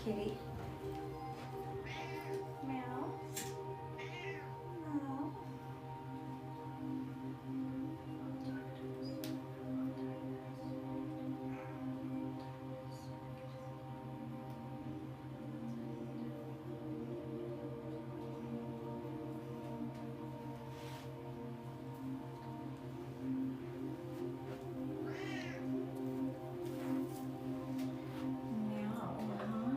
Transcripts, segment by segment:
kitty. Meow. Meow. Meow, huh?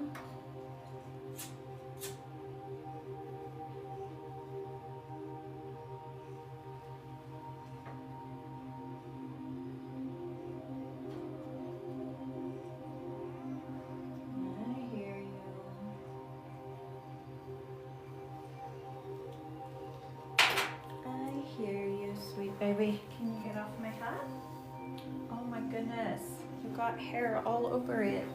I hear you. I hear you, sweet baby. Can you get off my hat? Oh my goodness. You got hair all over it.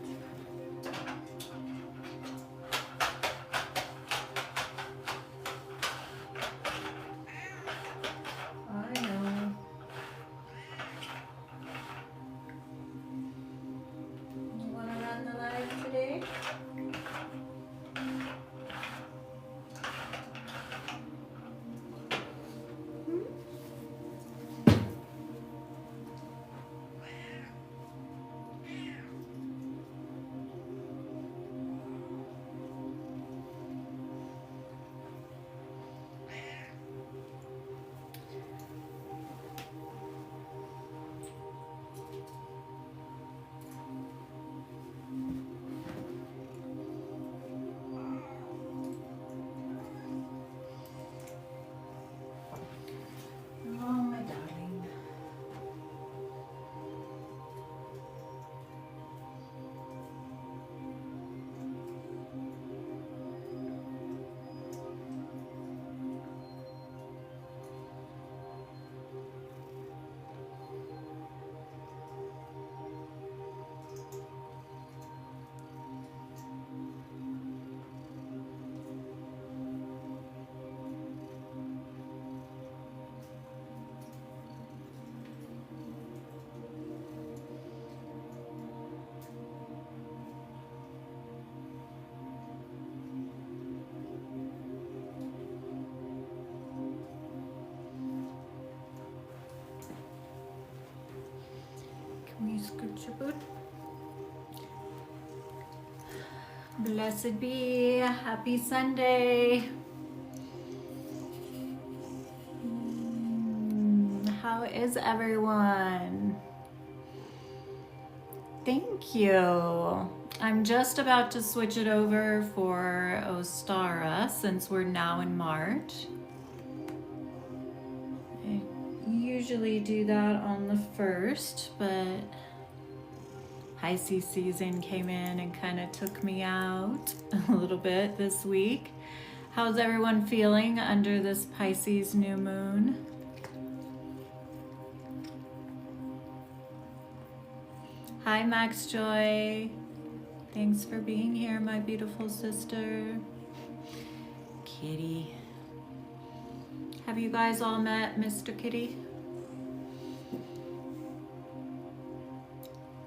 I know. You want to run the live today? Hmm? Oh, my darling. Can you scoot your boot? Blessed be. Happy Sunday. How is everyone? Thank you. I'm just about to switch it over for Ostara since we're now in March. I usually do that on the 1st, but Pisces season came in and kind of took me out a little bit this week. How's everyone feeling under this Pisces new moon? Hi, Max Joy. Thanks for being here, my beautiful sister. Kitty. Have you guys all met Mr. Kitty?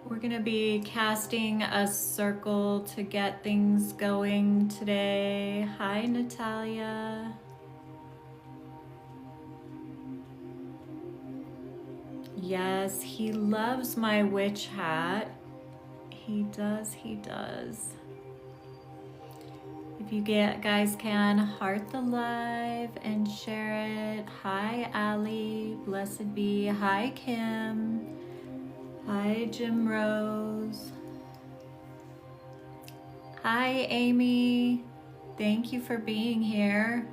We're gonna be casting a circle to get things going today. Hi, Natalia. Yes, he loves my witch hat. He does, he does. If you guys can, heart the live and share it. Hi, Ali. Blessed be. Hi, Kim. Hi, Jim Rose. Hi, Amy. Thank you for being here.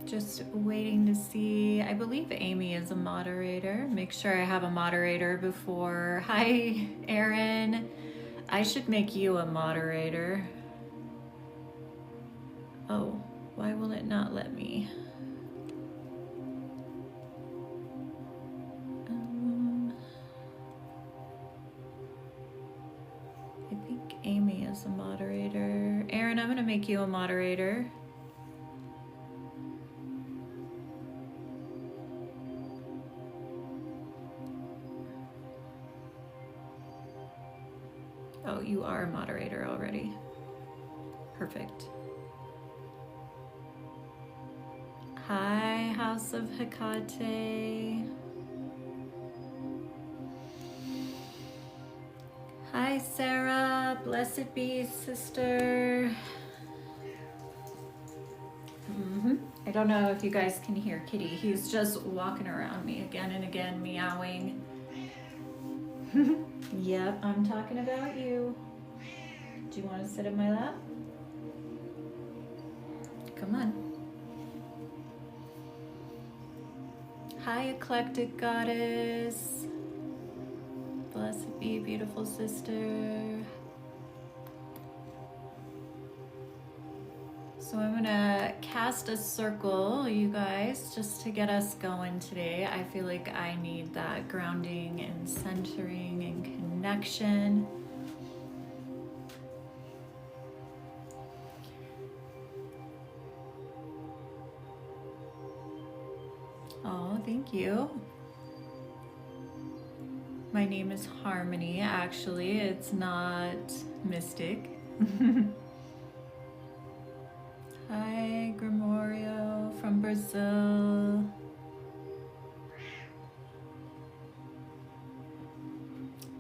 Just waiting to see. I believe Amy is a moderator. Make sure I have a moderator before. Hi, Erin. I should make you a moderator. Oh, why will it not let me? I think Amy is a moderator. Erin, I'm gonna make you a moderator. Oh, you are a moderator already. Perfect. Hi, House of Hecate. Hi, Sarah. Blessed be, sister. I don't know if you guys can hear Kitty. He's just walking around me again and again, meowing. Yep, I'm talking about you. Do you want to sit in my lap? Come on. Hi, eclectic goddess. Blessed be, beautiful sister. So I'm gonna cast a circle, you guys, just to get us going today. I feel like I need that grounding and centering and connection. Oh, thank you. My name is Harmony, actually. It's not Mystic. Hi, Grimorio from Brazil.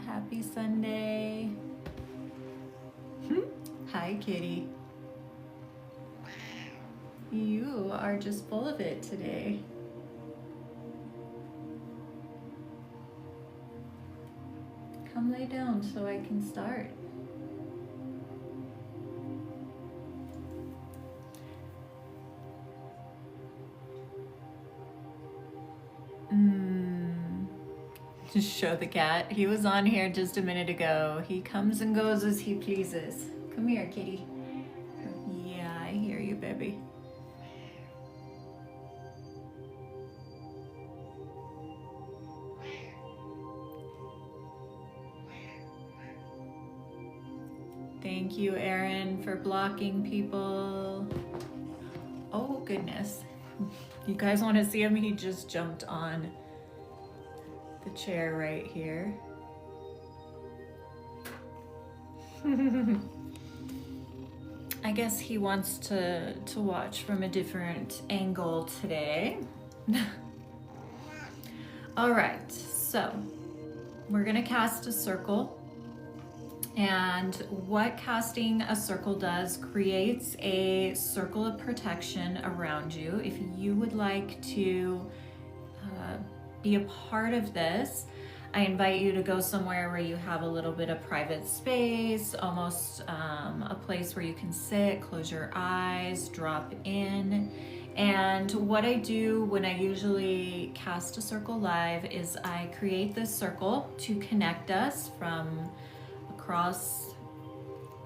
Happy Sunday. Hi, Kitty. You are just full of it today. Come lay down so I can start. Just show the cat. He was on here just a minute ago. He comes and goes as he pleases. Come here, kitty. Yeah, I hear you, baby. Thank you, Erin, for blocking people. Oh, goodness. You guys want to see him? He just jumped on the chair right here. I guess he wants to watch from a different angle today. All right, so we're gonna cast a circle. And what casting a circle does, creates a circle of protection around you. If you would like to be a part of this, I invite you to go somewhere where you have a little bit of private space, almost a place where you can sit, close your eyes, drop in. And what I do when I usually cast a circle live is I create this circle to connect us from across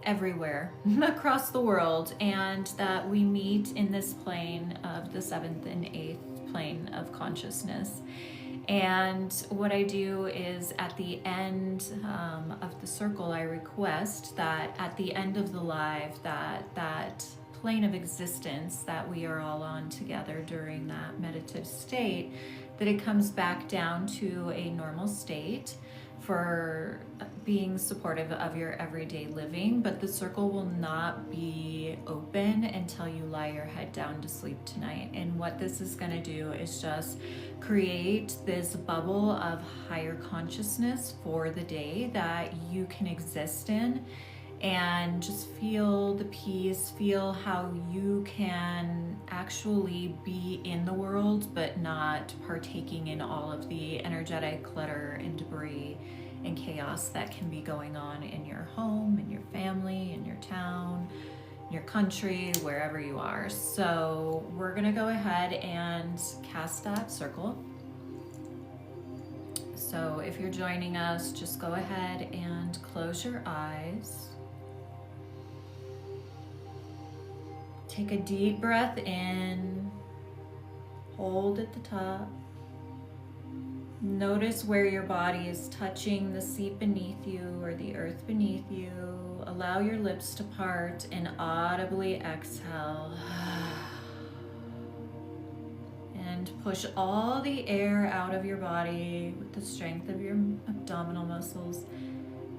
everywhere, across the world, and that we meet in this plane of the 7th and 8th plane of consciousness. And what I do is at the end of the circle, I request that at the end of the live, that plane of existence that we are all on together during that meditative state, that it comes back down to a normal state for being supportive of your everyday living, but the circle will not be open until you lie your head down to sleep tonight. And what this is going to do is just create this bubble of higher consciousness for the day that you can exist in, and just feel the peace, feel how you can actually be in the world, but not partaking in all of the energetic clutter and debris and chaos that can be going on in your home, in your family, in your town, your country, wherever you are. So we're gonna go ahead and cast that circle. So if you're joining us, just go ahead and close your eyes. Take a deep breath in, hold at the top. Notice where your body is touching the seat beneath you or the earth beneath you. Allow your lips to part and audibly exhale. And push all the air out of your body with the strength of your abdominal muscles.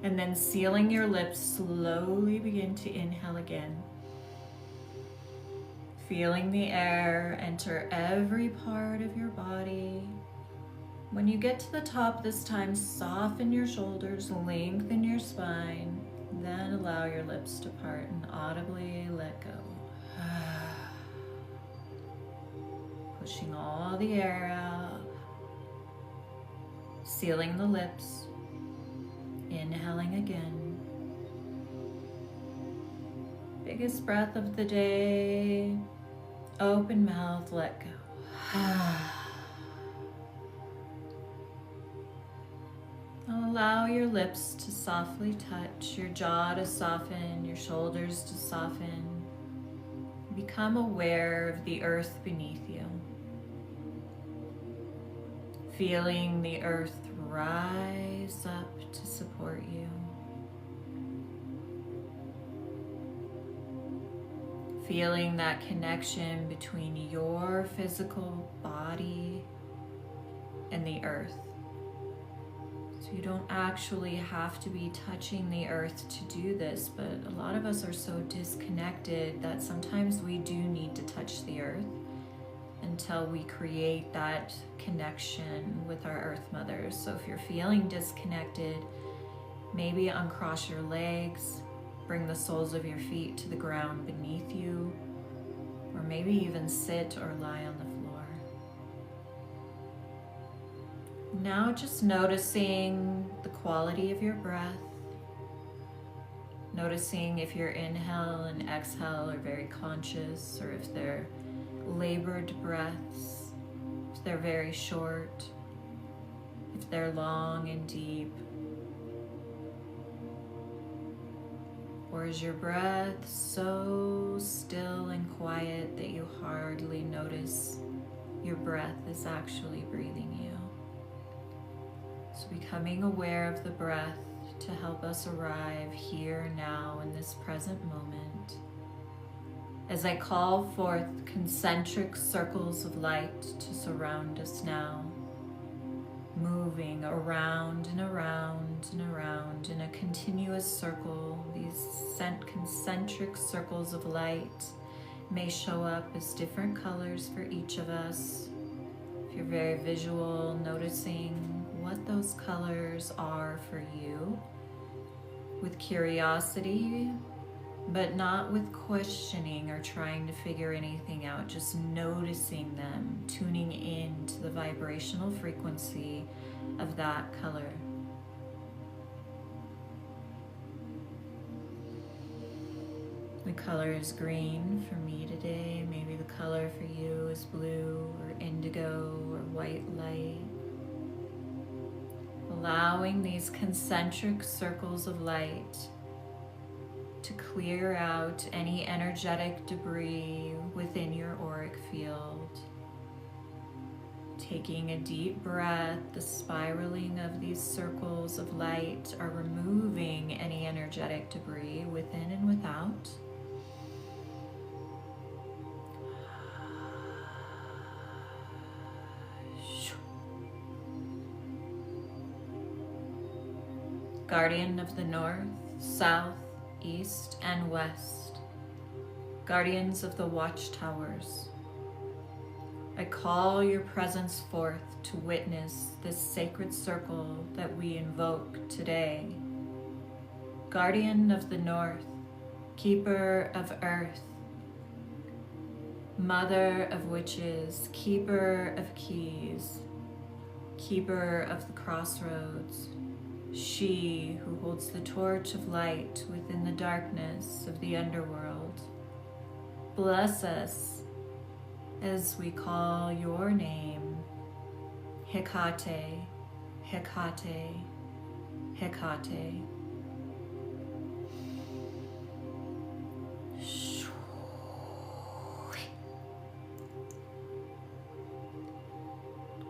And then sealing your lips, slowly begin to inhale again. Feeling the air enter every part of your body. When you get to the top this time, soften your shoulders, lengthen your spine, then allow your lips to part and audibly let go. Pushing all the air out, sealing the lips, inhaling again. Biggest breath of the day, open mouth, let go. Allow your lips to softly touch, your jaw to soften, your shoulders to soften. Become aware of the earth beneath you. Feeling the earth rise up to support you. Feeling that connection between your physical body and the earth. So you don't actually have to be touching the earth to do this, but a lot of us are so disconnected that sometimes we do need to touch the earth until we create that connection with our earth mothers. So if you're feeling disconnected, maybe uncross your legs, bring the soles of your feet to the ground beneath you, or maybe even sit or lie on the floor. Now just noticing the quality of your breath, noticing if your inhale and exhale are very conscious, or if they're labored breaths, if they're very short, if they're long and deep. Or is your breath so still and quiet that you hardly notice your breath is actually breathing you? So becoming aware of the breath to help us arrive here now in this present moment. As I call forth concentric circles of light to surround us now, moving around and around and around in a continuous circle. These concentric circles of light may show up as different colors for each of us. If you're very visual, noticing what those colors are for you, with curiosity, but not with questioning or trying to figure anything out, just noticing them, tuning in to the vibrational frequency of that color. The color is green for me today. Maybe the color for you is blue or indigo or white light. Allowing these concentric circles of light to clear out any energetic debris within your auric field. Taking a deep breath, the spiraling of these circles of light are removing any energetic debris within and without. Guardian of the north, south, east, and west, guardians of the watchtowers, I call your presence forth to witness this sacred circle that we invoke today. Guardian of the north, keeper of earth, mother of witches, keeper of keys, keeper of the crossroads, she who holds the torch of light within the darkness of the underworld. Bless us as we call your name, Hecate, Hecate, Hecate.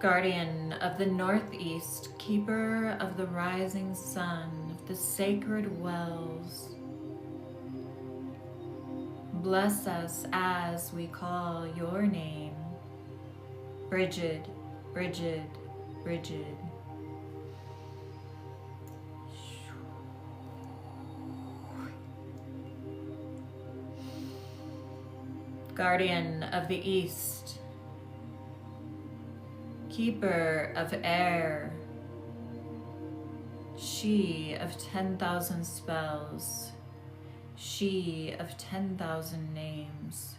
Guardian of the northeast, keeper of the rising sun, of the sacred wells. Bless us as we call your name, Brigid, Brigid, Brigid. Guardian of the East, Keeper of Air, She of 10,000 spells, She of 10,000 names,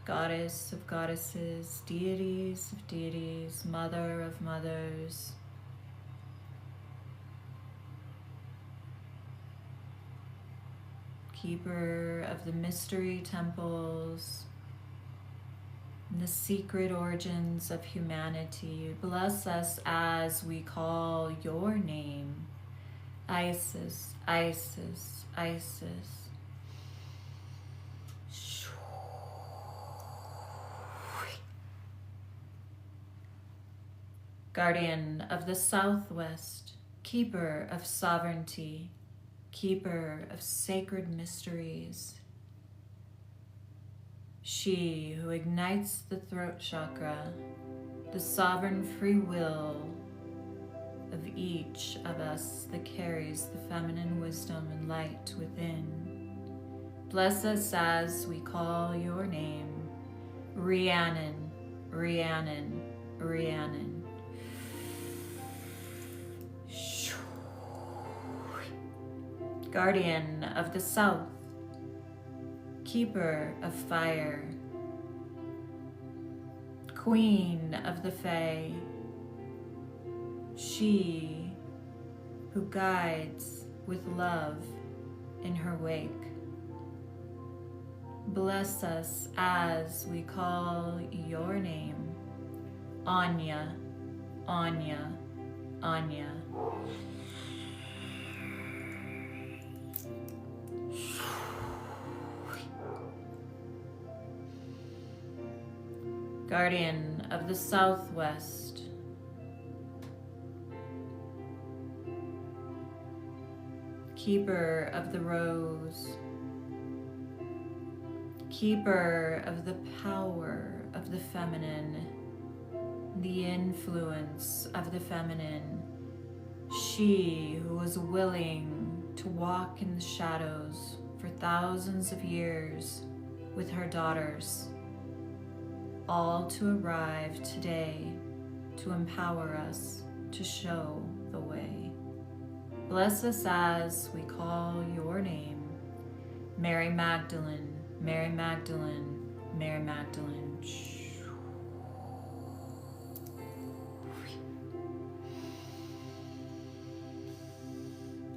Goddess of goddesses, Deities of deities, Mother of mothers, Keeper of the mystery temples, and the secret origins of humanity. Bless us as we call your name. Isis, Isis, Isis. Guardian of the Southwest, Keeper of sovereignty, Keeper of sacred mysteries, She who ignites the throat chakra, the sovereign free will of each of us that carries the feminine wisdom and light within. Bless us as we call your name. Rhiannon, Rhiannon, Rhiannon. Guardian of the South, Keeper of fire, Queen of the Fae, She who guides with love in her wake. Bless us as we call your name. Anya, Anya, Anya. Guardian of the Southwest, Keeper of the Rose, Keeper of the power of the feminine, the influence of the feminine, She who was willing to walk in the shadows for thousands of years with her daughters, all to arrive today to empower us to show the way. Bless us as we call your name. Mary Magdalene, Mary Magdalene, Mary Magdalene.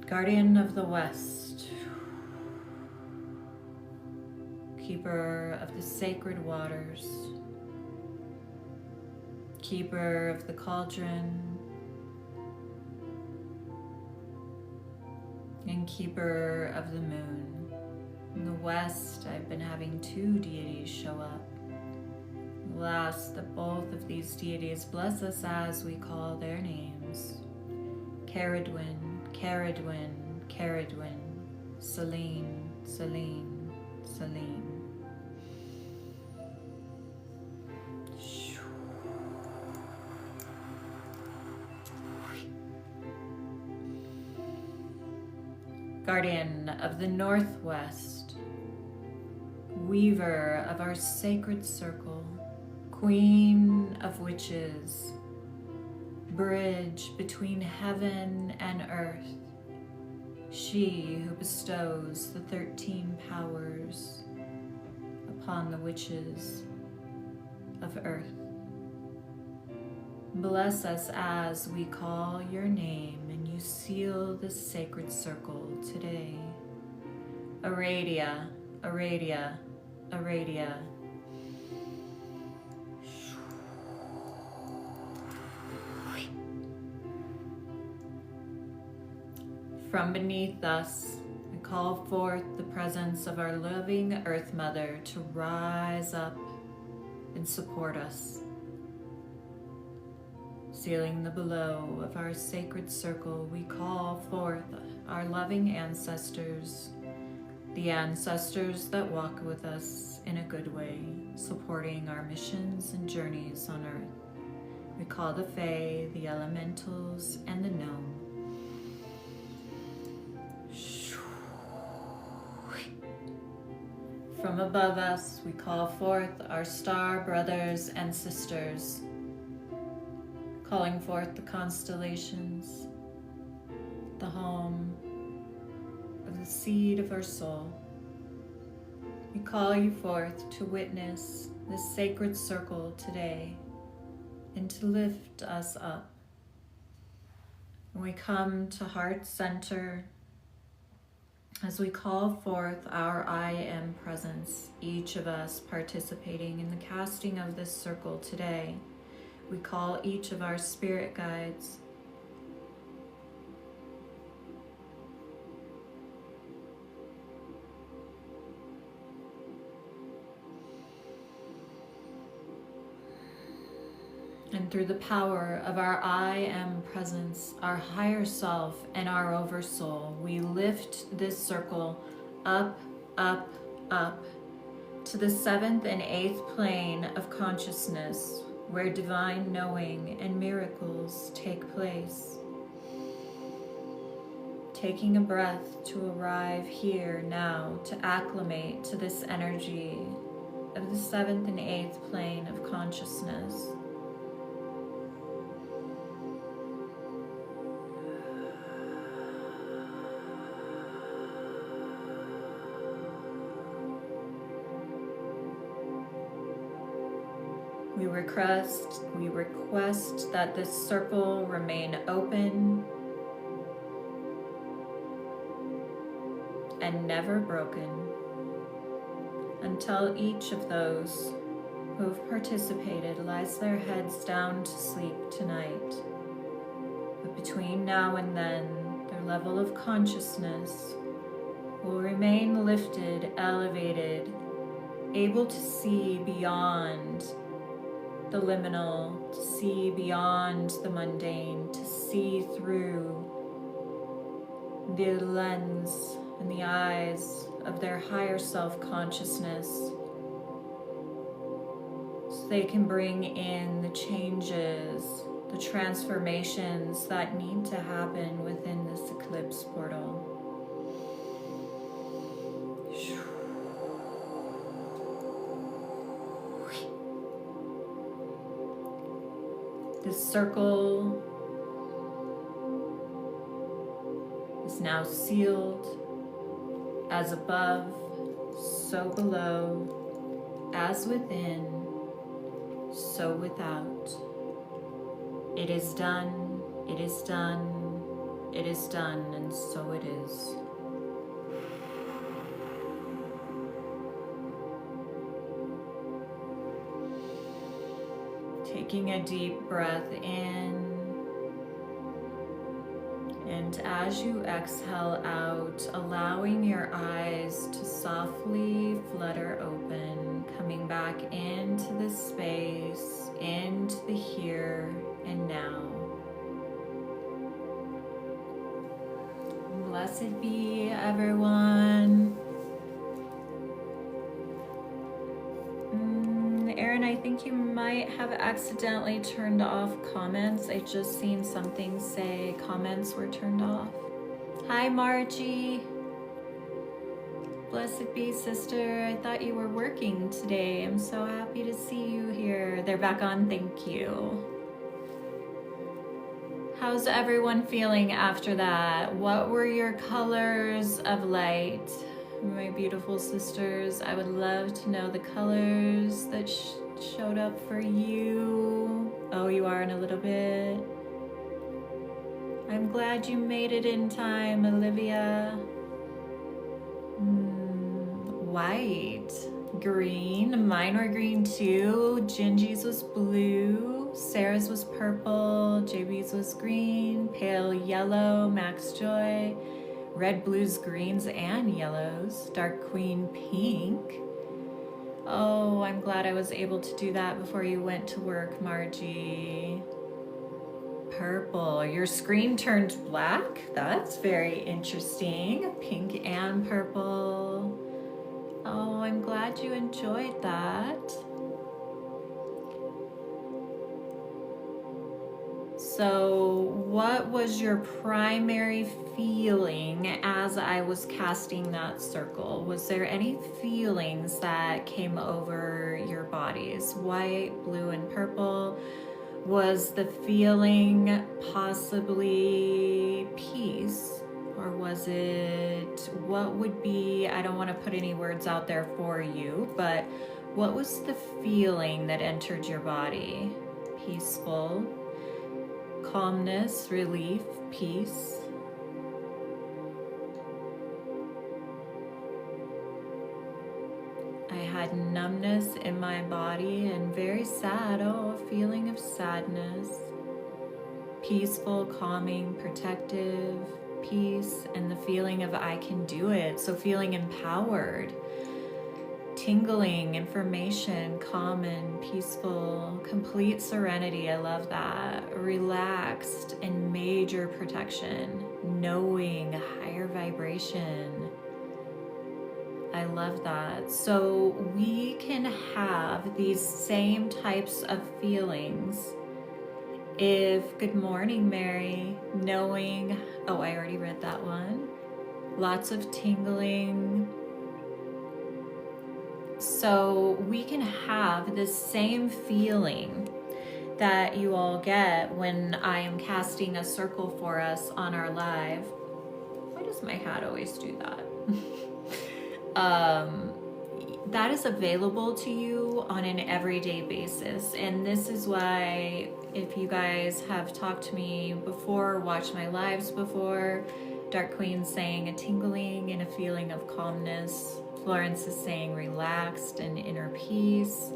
Guardian of the West, Keeper of the sacred waters, Keeper of the cauldron, and Keeper of the moon. In the West, I've been having 2 deities show up. We'll ask that both of these deities bless us as we call their names. Caradwin, Caradwin, Caradwin, Selene, Selene, Selene. Guardian of the Northwest, Weaver of our sacred circle, Queen of witches, Bridge between heaven and earth, She who bestows the 13 powers upon the witches of earth. Bless us as we call your name and you seal this sacred circle today. Aradia, Aradia, Aradia. From beneath us, we call forth the presence of our loving Earth Mother to rise up and support us. Sealing the below of our sacred circle, we call forth our loving ancestors, the ancestors that walk with us in a good way, supporting our missions and journeys on Earth. We call the Fae, the elementals, and the gnome. From above us, we call forth our star brothers and sisters, calling forth the constellations, the home of the seed of our soul. We call you forth to witness this sacred circle today and to lift us up. When we come to heart center, as we call forth our I Am presence, each of us participating in the casting of this circle today, we call each of our spirit guides, and through the power of our I Am presence, our higher self and our oversoul, we lift this circle up, up, up to the 7th and 8th plane of consciousness, where divine knowing and miracles take place. Taking a breath to arrive here now to acclimate to this energy of the 7th and 8th plane of consciousness. We request that this circle remain open and never broken until each of those who have participated lies their heads down to sleep tonight. But between now and then, their level of consciousness will remain lifted, elevated, able to see beyond the liminal, to see beyond the mundane, to see through the lens and the eyes of their higher self-consciousness, so they can bring in the changes, the transformations that need to happen within this eclipse portal. This circle is now sealed, as above, so below, as within, so without. It is done, it is done, it is done, and so it is. Taking a deep breath in, and as you exhale out, allowing your eyes to softly flutter open, coming back into the space, into the here and now. Blessed be everyone. Erin, I think you might have accidentally turned off comments. I just seen something say comments were turned off. Hi, Margie. Blessed be, sister. I thought you were working today. I'm so happy to see you here. They're back on, thank you. How's everyone feeling after that? What were your colors of light? My beautiful sisters, I would love to know the colors that showed up for you. Oh, you are in a little bit. I'm glad you made it in time, Olivia. White, green, mine were green too. Gingy's was blue, Sarah's was purple, JB's was green, pale yellow, Max Joy. Red, blues, greens, and yellows. Dark Queen, pink. Oh, I'm glad I was able to do that before you went to work, Margie. Purple. Your screen turned black? That's very interesting. Pink and purple. Oh, I'm glad you enjoyed that. So what was your primary feeling as I was casting that circle? Was there any feelings that came over your bodies? White, blue, and purple? Was the feeling possibly peace? Or was it, what would be, I don't want to put any words out there for you, but what was the feeling that entered your body? Peaceful, calmness, relief, peace. I had numbness in my body and very sad, a feeling of sadness. Peaceful, calming, protective, peace, and the feeling of I can do it. So feeling empowered, tingling, information, calm and peaceful, complete serenity. I love that. Relaxed and major protection, knowing, higher vibration. I love that. So we can have these same types of feelings if, good morning, Mary, knowing, oh, I already read that one. Lots of tingling. So we can have this same feeling that you all get when I am casting a circle for us on our live. Why does my hat always do that? That is available to you on an everyday basis. And this is why, if you guys have talked to me before, watched my lives before, Dark Queen's saying a tingling and a feeling of calmness. Florence is saying relaxed and inner peace.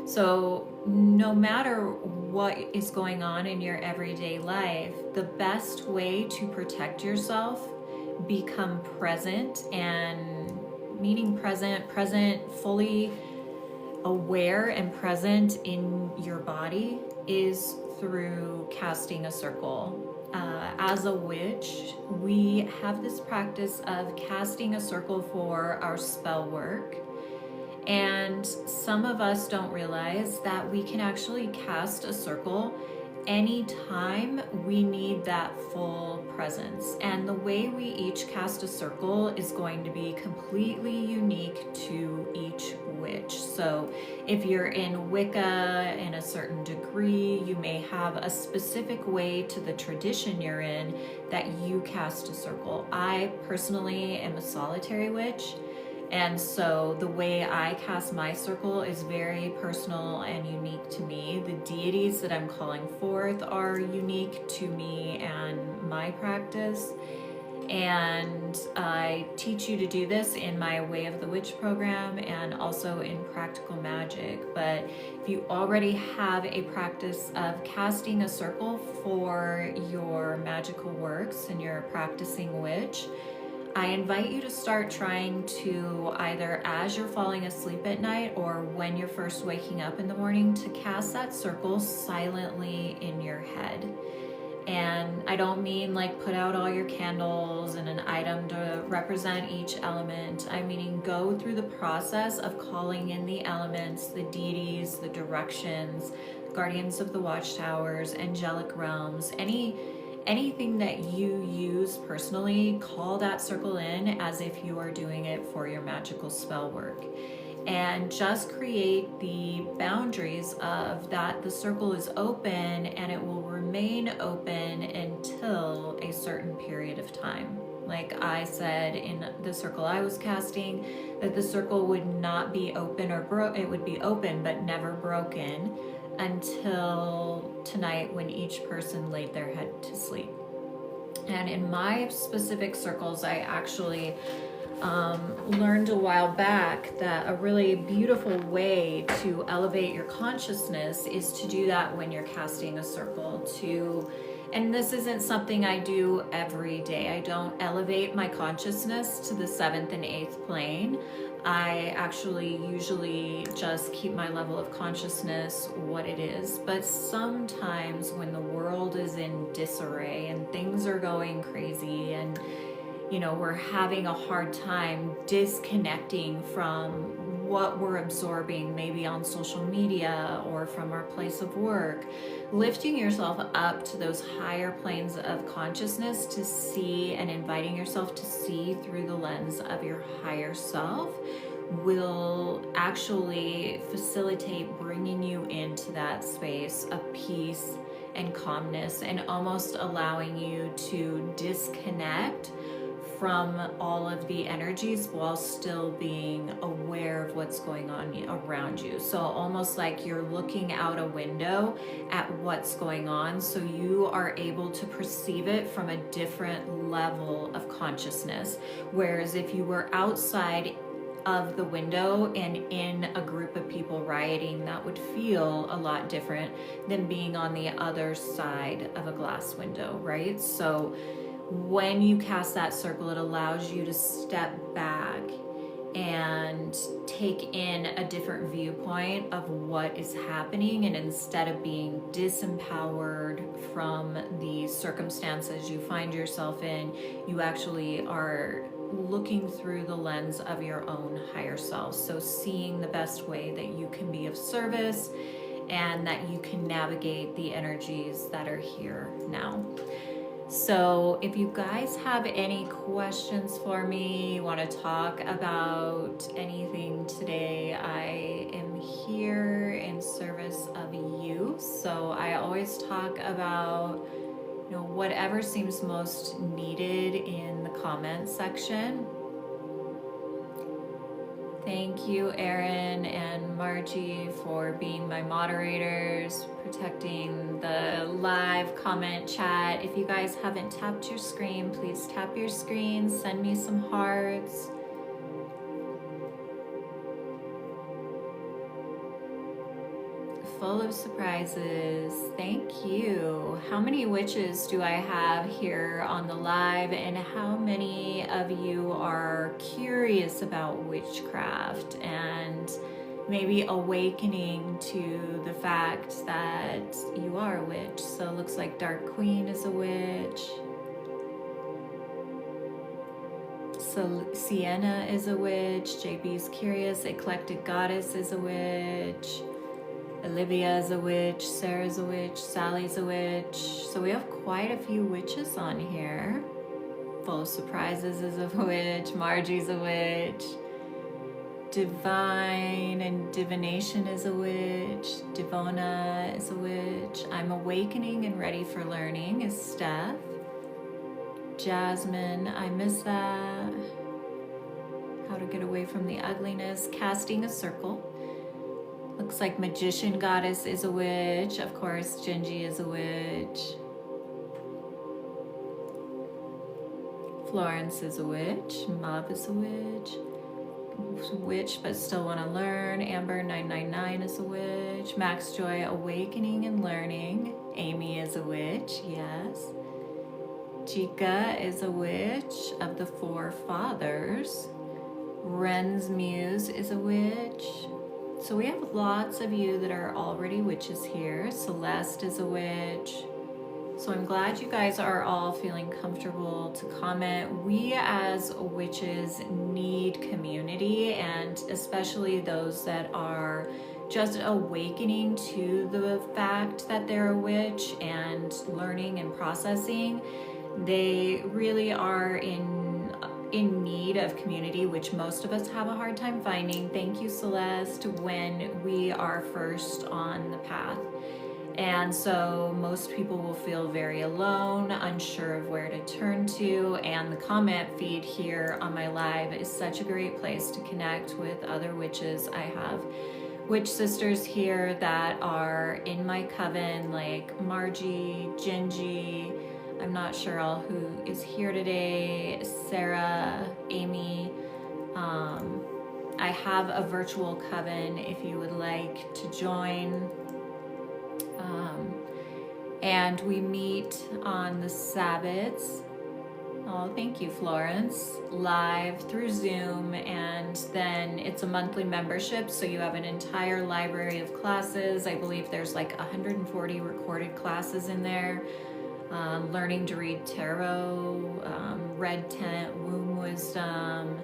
So no matter what is going on in your everyday life, the best way to protect yourself, become present, and meaning present, fully aware and present in your body, is through casting a circle. As a witch, we have this practice of casting a circle for our spell work. And some of us don't realize that we can actually cast a circle anytime we need that full presence. And the way we each cast a circle is going to be completely unique to each witch. So if you're in Wicca in a certain degree, you may have a specific way to the tradition you're in that you cast a circle. I personally am a solitary witch. And so the way I cast my circle is very personal and unique to me. The deities that I'm calling forth are unique to me and my practice. And I teach you to do this in my Way of the Witch program and also in Practical Magic. But if you already have a practice of casting a circle for your magical works and you're a practicing witch, I invite you to start trying to, either as you're falling asleep at night or when you're first waking up in the morning, to cast that circle silently in your head. And I don't mean like put out all your candles and an item to represent each element. I mean go through the process of calling in the elements, the deities, the directions, guardians of the watchtowers, angelic realms, anything that you use personally. Call that circle in as if you are doing it for your magical spell work. And just create the boundaries of that the circle is open and it will remain open until a certain period of time. Like I said in the circle I was casting, that the circle would not be open or it would be open but never broken until tonight when each person laid their head to sleep. And in my specific circles, I actually learned a while back that a really beautiful way to elevate your consciousness is to do that when you're casting a circle. And this isn't something I do every day. I don't elevate my consciousness to the 7th and 8th plane. I actually usually just keep my level of consciousness what it is. But sometimes when the world is in disarray and things are going crazy and we're having a hard time disconnecting from what we're absorbing, maybe on social media or from our place of work. Lifting yourself up to those higher planes of consciousness to see, and inviting yourself to see through the lens of your higher self, will actually facilitate bringing you into that space of peace and calmness, and almost allowing you to disconnect from all of the energies while still being aware of what's going on around you. So almost like you're looking out a window at what's going on, so you are able to perceive it from a different level of consciousness. Whereas if you were outside of the window and in a group of people rioting, that would feel a lot different than being on the other side of a glass window, right? So when you cast that circle, it allows you to step back and take in a different viewpoint of what is happening, and instead of being disempowered from the circumstances you find yourself in, you actually are looking through the lens of your own higher self. So seeing the best way that you can be of service and that you can navigate the energies that are here now. So if you guys have any questions for me, want to talk about anything today, I am here in service of you. So I always talk about, you know, whatever seems most needed in the comment section. Thank you, Erin and Margie, for being my moderators, protecting the live comment chat. If you guys haven't tapped your screen, please tap your screen, send me some hearts. Full of surprises. Thank you. How many witches do I have here on the live, and how many of you are curious about witchcraft and maybe awakening to the fact that you are a witch? So it looks like Dark Queen is a witch. So Sienna is a witch. JB's curious. Eclectic Goddess is a witch. Olivia is a witch, Sarah's a witch, Sally's a witch. So we have quite a few witches on here. Full of Surprises is a witch, Margie's a witch, Divine and Divination is a witch, Divona is a witch, I'm Awakening and Ready for Learning is Steph, Jasmine, I miss that, How to Get Away from the Ugliness, Casting a Circle. Looks like Magician Goddess is a witch. Of course, Gingy is a witch. Florence is a witch. Mav is a witch, but still want to learn. Amber 999 is a witch. Max Joy, Awakening and Learning. Amy is a witch, yes. Chica is a witch of the Four Fathers. Ren's Muse is a witch. So we have lots of you that are already witches here. Celeste is a witch. So I'm glad you guys are all feeling comfortable to comment. We as witches need community, and especially those that are just awakening to the fact that they're a witch and learning and processing. They really are in need of community, which most of us have a hard time finding. Thank you, Celeste, when we are first on the path. And so most people will feel very alone, unsure of where to turn to, and the comment feed here on my live is such a great place to connect with other witches. I have witch sisters here that are in my coven, like Margie, Gingy, I'm not sure all who is here today, Sarah, Amy. I have a virtual coven if you would like to join. And we meet on the Sabbaths. Oh, thank you, Florence. Live through Zoom, and then it's a monthly membership, so you have an entire library of classes. I believe there's like 140 recorded classes in there. Learning to read tarot, red tent, womb wisdom,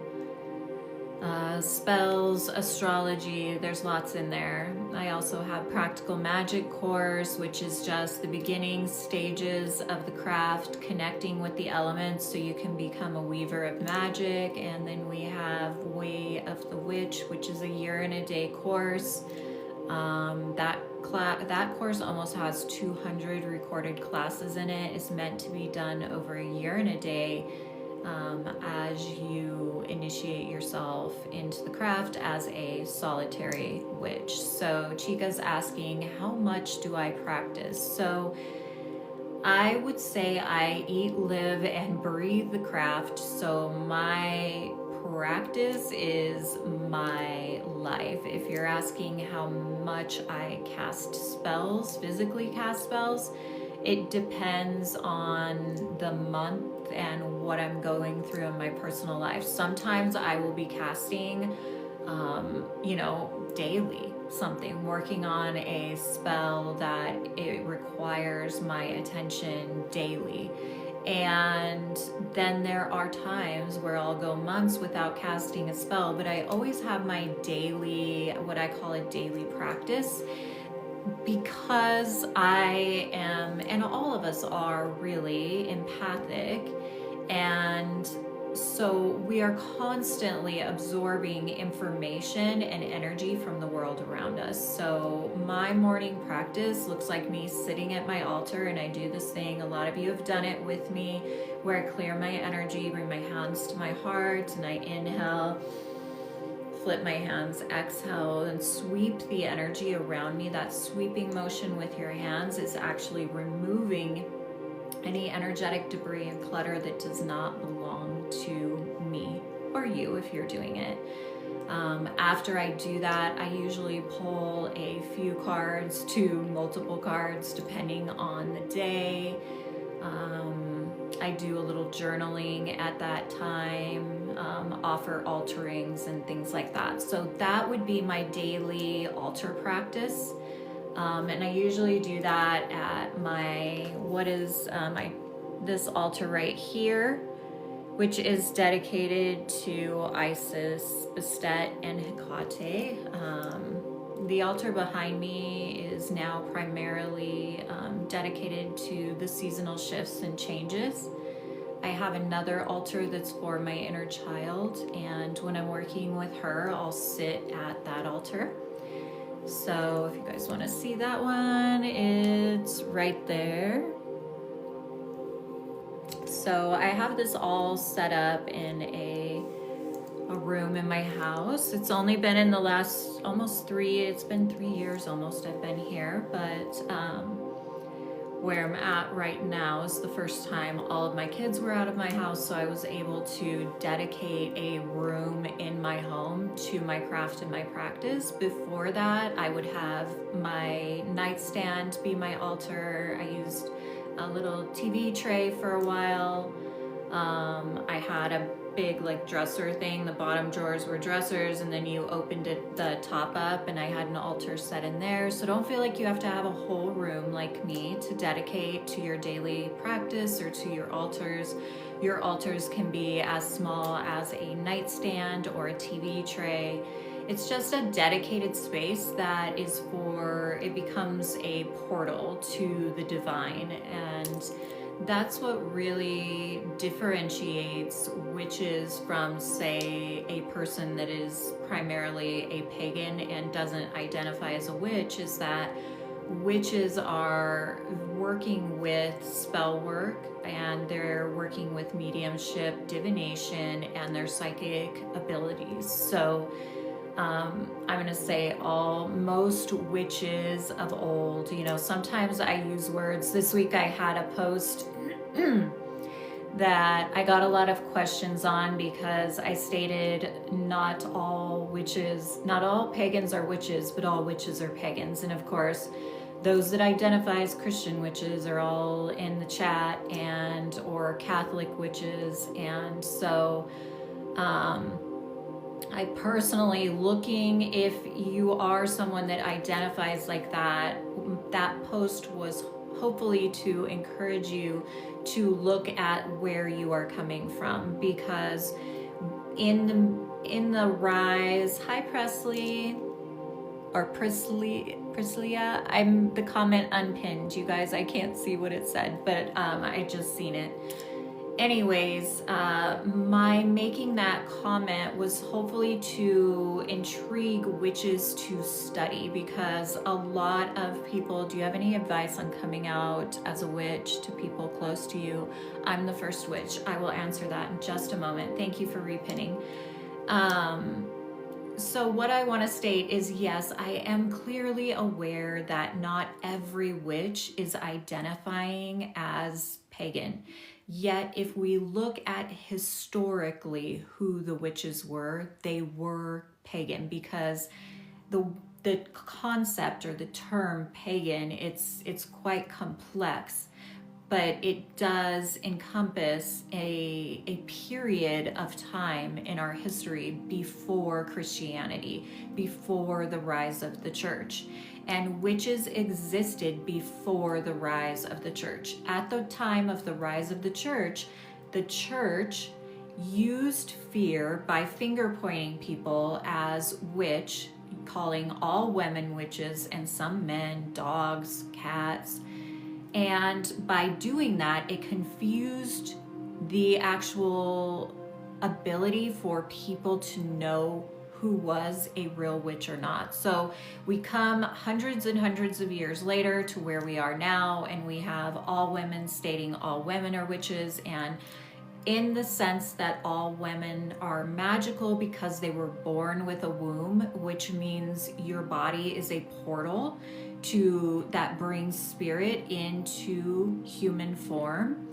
spells, astrology, there's lots in there. I also have practical magic course, which is just the beginning stages of the craft, connecting with the elements so you can become a weaver of magic. And then we have Way of the Witch, which is a year and a day course. That course almost has 200 recorded classes in it. It's meant to be done over a year and a day. As you initiate yourself into the craft as a solitary witch. So Chica's asking, how much do I practice? So I would say I eat, live, and breathe the craft. So my practice is my life. If you're asking how much I cast spells, physically cast spells, it depends on the month and what I'm going through in my personal life. Sometimes I will be casting, daily something, working on a spell that it requires my attention daily. And then there are times where I'll go months without casting a spell, but I always have my daily, what I call a daily practice, because I am, and all of us are really empathic, and so we are constantly absorbing information and energy from the world around us. So my morning practice looks like me sitting at my altar, and I do this thing, a lot of you have done it with me, where I clear my energy, bring my hands to my heart, and I inhale, flip my hands, exhale, and sweep the energy around me. That sweeping motion with your hands is actually removing any energetic debris and clutter that does not belong to me or you if you're doing it. After I do that, I usually pull a few cards to multiple cards depending on the day. I do a little journaling at that time, offer altarings and things like that. So that would be my daily altar practice. And I usually do that at this altar right here, which is dedicated to Isis, Bastet, and Hecate. The altar behind me is now primarily dedicated to the seasonal shifts and changes. I have another altar that's for my inner child, and when I'm working with her, I'll sit at that altar. So if you guys want to see that one, it's right there. So I have this all set up in a room in my house. It's only been in the last it's been 3 years almost I've been here, but where I'm at right now is the first time all of my kids were out of my house, so I was able to dedicate a room in my home to my craft and my practice. Before that, I would have my nightstand be my altar. I used a little TV tray for a while. I had a big dresser thing. The bottom drawers were dressers, and then you opened the top up, and I had an altar set in there. So don't feel like you have to have a whole room like me to dedicate to your daily practice or to your altars. Your altars can be as small as a nightstand or a TV tray. It's just a dedicated space that is it becomes a portal to the divine, and that's what really differentiates witches from, say, a person that is primarily a pagan and doesn't identify as a witch, is that witches are working with spell work, and they're working with mediumship, divination, and their psychic abilities. So I'm going to say most witches of old, sometimes I use words. This week I had a post that I got a lot of questions on because I stated not all pagans are witches, but all witches are pagans. And of course, those that identify as Christian witches are all in the chat, or Catholic witches. And so, I personally, if you are someone that identifies like that, that post was hopefully to encourage you to look at where you are coming from, because in in the rise. Hi, Presley. Or Prislia. I'm the comment unpinned, you guys. I can't see what it said, but I just seen it. Anyways, my making that comment was hopefully to intrigue witches to study, because a lot of people, do you have any advice on coming out as a witch to people close to you? I'm the first witch. I will answer that in just a moment. Thank you for repinning. So what I want to state is, yes, I am clearly aware that not every witch is identifying as pagan. Yet if we look at historically who the witches were, they were pagan, because the concept or the term pagan, it's quite complex, but it does encompass a period of time in our history before Christianity, before the rise of the church. And witches existed before the rise of the church. At the time of the rise of the church used fear by finger pointing people as witch, calling all women witches and some men dogs, cats. And by doing that, it confused the actual ability for people to know who was a real witch or not. So we come hundreds and hundreds of years later to where we are now, and we have all women stating all women are witches, and in the sense that all women are magical because they were born with a womb, which means your body is a portal that brings spirit into human form.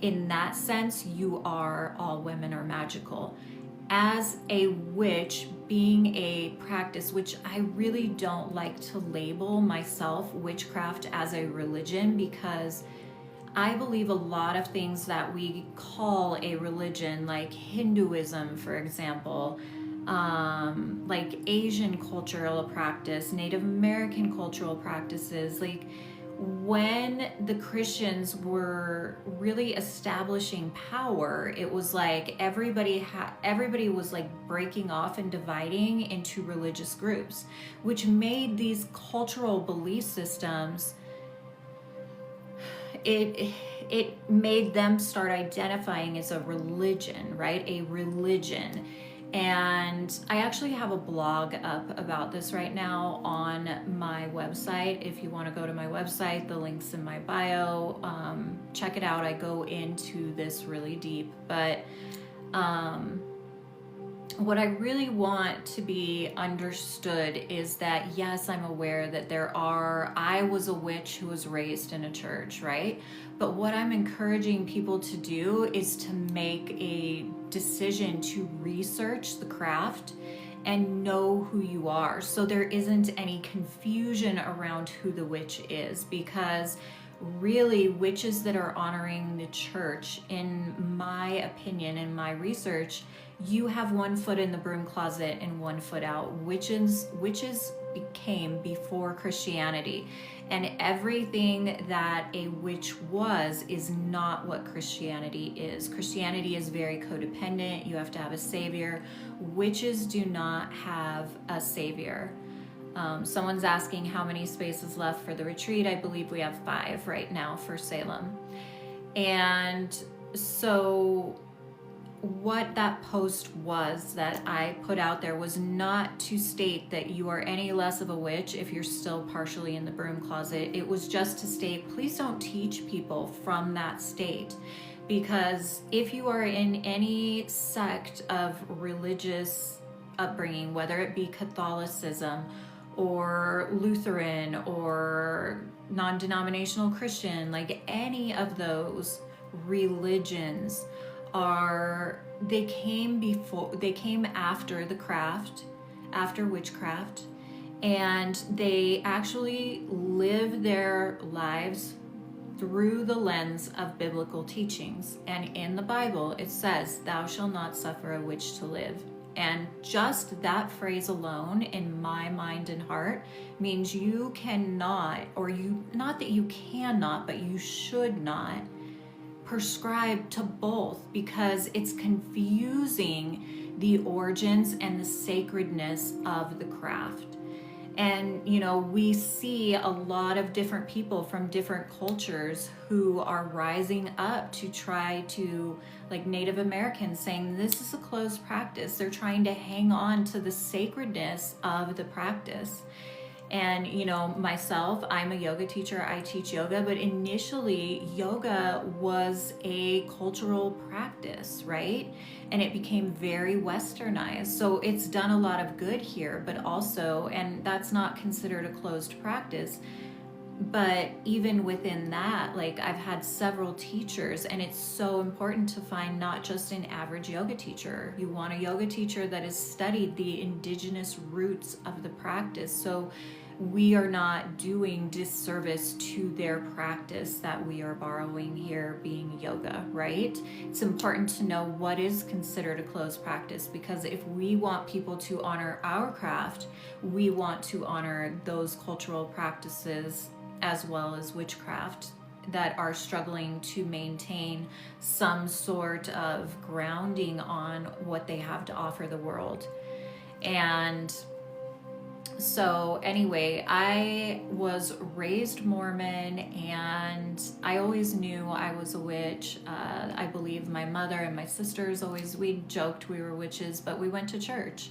In that sense, all women are magical. As a witch, being a practice, which I really don't like to label myself witchcraft as a religion, because I believe a lot of things that we call a religion, like Hinduism, for example, like Asian cultural practice, Native American cultural practices, like when the Christians were really establishing power, it was like everybody was like breaking off and dividing into religious groups, which made these cultural belief systems, it made them start identifying as a religion, right? A religion. And I actually have a blog up about this right now on my website. If you want to go to my website, the link's in my bio. Check it out. I go into this really deep. But what I really want to be understood is that, yes, I'm aware that I was a witch who was raised in a church, right? But what I'm encouraging people to do is to make a decision to research the craft and know who you are, so there isn't any confusion around who the witch is. Because really, witches that are honoring the church, in my opinion, in my research, you have one foot in the broom closet and one foot out. Witches became before Christianity, and everything that a witch is not what Christianity is. Christianity is very codependent. You have to have a savior. Witches do not have a savior. Someone's asking how many spaces left for the retreat. I believe we have 5 right now for Salem. And so what that post was that I put out there was not to state that you are any less of a witch if you're still partially in the broom closet. It was just to state, please don't teach people from that state. Because if you are in any sect of religious upbringing, whether it be Catholicism or Lutheran or non-denominational Christian, like any of those religions, they came after the craft, after witchcraft, and they actually live their lives through the lens of biblical teachings. And in the Bible it says, "Thou shalt not suffer a witch to live." And just that phrase alone, in my mind and heart, means you cannot, not that you cannot, but you should not prescribe to both, because it's confusing the origins and the sacredness of the craft. And, you know, we see a lot of different people from different cultures who are rising up to try to, like Native Americans saying, this is a closed practice. They're trying to hang on to the sacredness of the practice. And, you know, myself, I'm a yoga teacher. I teach yoga, but initially yoga was a cultural practice, right? And it became very westernized. So it's done a lot of good here, but also, and that's not considered a closed practice, but even within that, like I've had several teachers, and it's so important to find not just an average yoga teacher. You want a yoga teacher that has studied the indigenous roots of the practice. So we are not doing disservice to their practice that we are borrowing here being yoga, right? It's important to know what is considered a closed practice, because if we want people to honor our craft, we want to honor those cultural practices as well as witchcraft that are struggling to maintain some sort of grounding on what they have to offer the world. And so anyway, I was raised Mormon, and I always knew I was a witch. I believe my mother and my sisters we joked we were witches, but we went to church,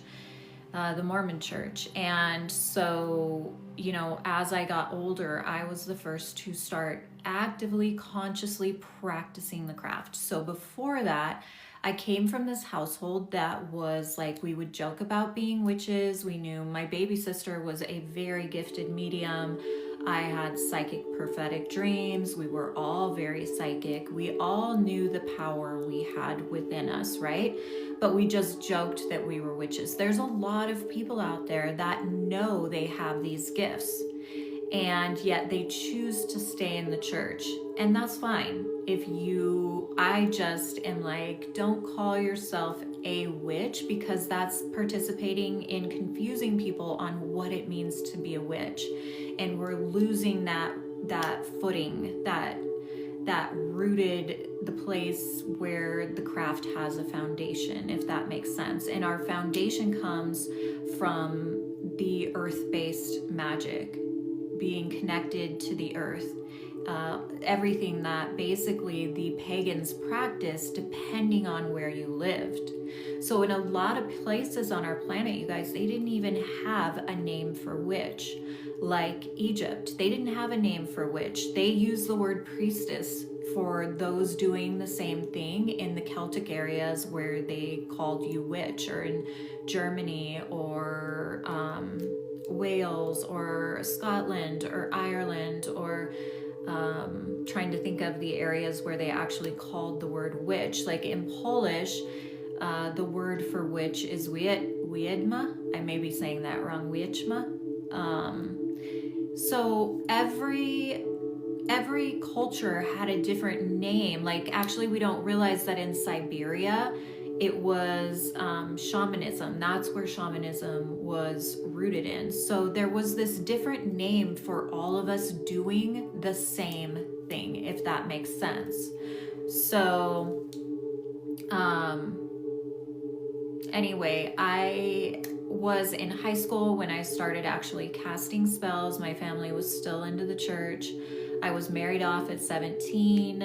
the Mormon church. And so, you know, as I got older, I was the first to start actively, consciously practicing the craft. So before that, I came from this household that was like, we would joke about being witches. We knew my baby sister was a very gifted medium. I had psychic prophetic dreams. We were all very psychic. We all knew the power we had within us, right? But we just joked that we were witches. There's a lot of people out there that know they have these gifts, and yet they choose to stay in the church. And that's fine. I just am like, don't call yourself a witch, because that's participating in confusing people on what it means to be a witch. And we're losing that footing, that rooted, the place where the craft has a foundation, if that makes sense. And our foundation comes from the earth-based magic, being connected to the earth. Everything that basically the pagans practiced depending on where you lived. So in a lot of places on our planet, you guys, they didn't even have a name for witch. Like Egypt, they didn't have a name for witch. They used the word priestess for those doing the same thing in the Celtic areas where they called you witch, or in Germany, or Wales, or Scotland, or Ireland, or trying to think of the areas where they actually called the word witch. Like in Polish, the word for witch is wiedźma. I may be saying that wrong, wiedźma. So every culture had a different name. Like, actually, we don't realize that in Siberia, it was shamanism. That's where shamanism was rooted in. So there was this different name for all of us doing the same thing, if that makes sense. So anyway, I was in high school when I started actually casting spells. My family was still into the church. I was married off at 17,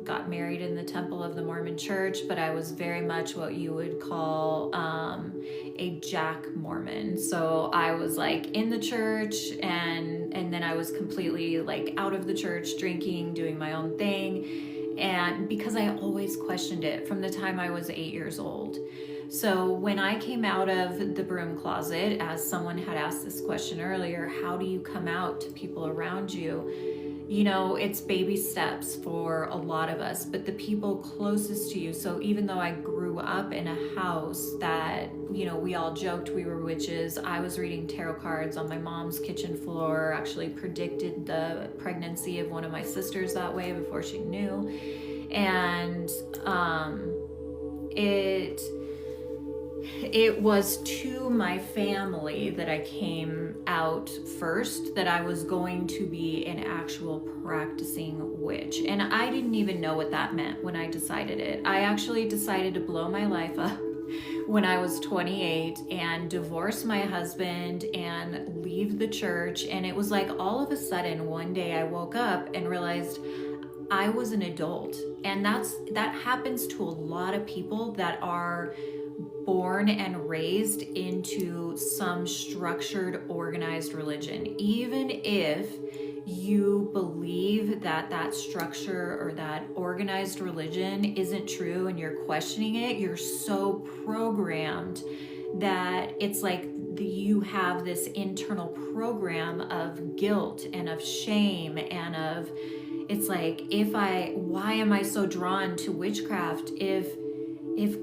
got married in the Temple of the Mormon Church, but I was very much what you would call a Jack Mormon. So I was like in the church, and then I was completely like out of the church, drinking, doing my own thing. And because I always questioned it from the time I was 8 years old. So when I came out of the broom closet, as someone had asked this question earlier, how do you come out to people around you? You know, it's baby steps for a lot of us, but the people closest to you. So even though I grew up in a house that, you know, we all joked we were witches, I was reading tarot cards on my mom's kitchen floor, actually predicted the pregnancy of one of my sisters that way before she knew. And it was to my family that I came out first, that I was going to be an actual practicing witch. And I didn't even know what that meant when I decided it. I actually decided to blow my life up when I was 28 and divorce my husband and leave the church. And it was like all of a sudden one day I woke up and realized I was an adult. And that happens to a lot of people that are born and raised into some structured, organized religion. Even if you believe that structure or that organized religion isn't true and you're questioning it, you're so programmed that it's like you have this internal program of guilt and of shame and of, it's like, why am I so drawn to witchcraft if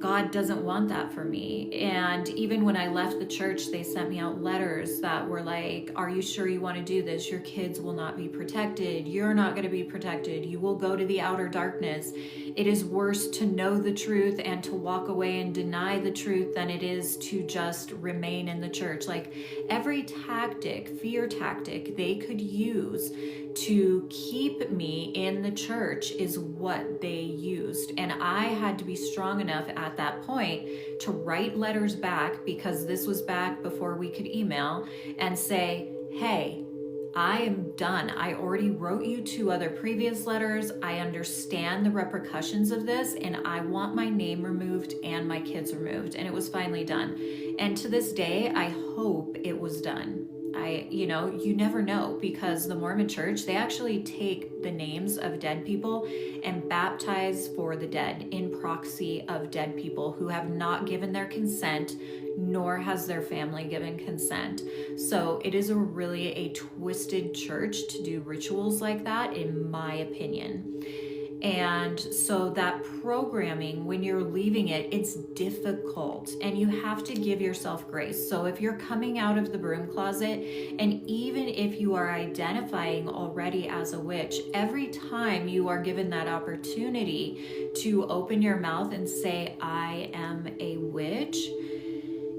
God doesn't want that for me? And even when I left the church, they sent me out letters that were like, are you sure you want to do this? Your kids will not be protected. You're not going to be protected. You will go to the outer darkness. It is worse to know the truth and to walk away and deny the truth than it is to just remain in the church. Like every tactic, fear tactic they could use to keep me in the church is what they used. And I had to be strong enough at that point to write letters back, because this was back before we could email, and say, hey, I am done. I already wrote you 2 other previous letters. I understand the repercussions of this, and I want my name removed and my kids removed. And it was finally done. And to this day, I hope it was done. You never know, because the Mormon church, they actually take the names of dead people and baptize for the dead in proxy of dead people who have not given their consent, nor has their family given consent. So it is really a twisted church to do rituals like that, in my opinion. And so that programming, when you're leaving it, it's difficult, and you have to give yourself grace. So if you're coming out of the broom closet, and even if you are identifying already as a witch, every time you are given that opportunity to open your mouth and say, I am a witch,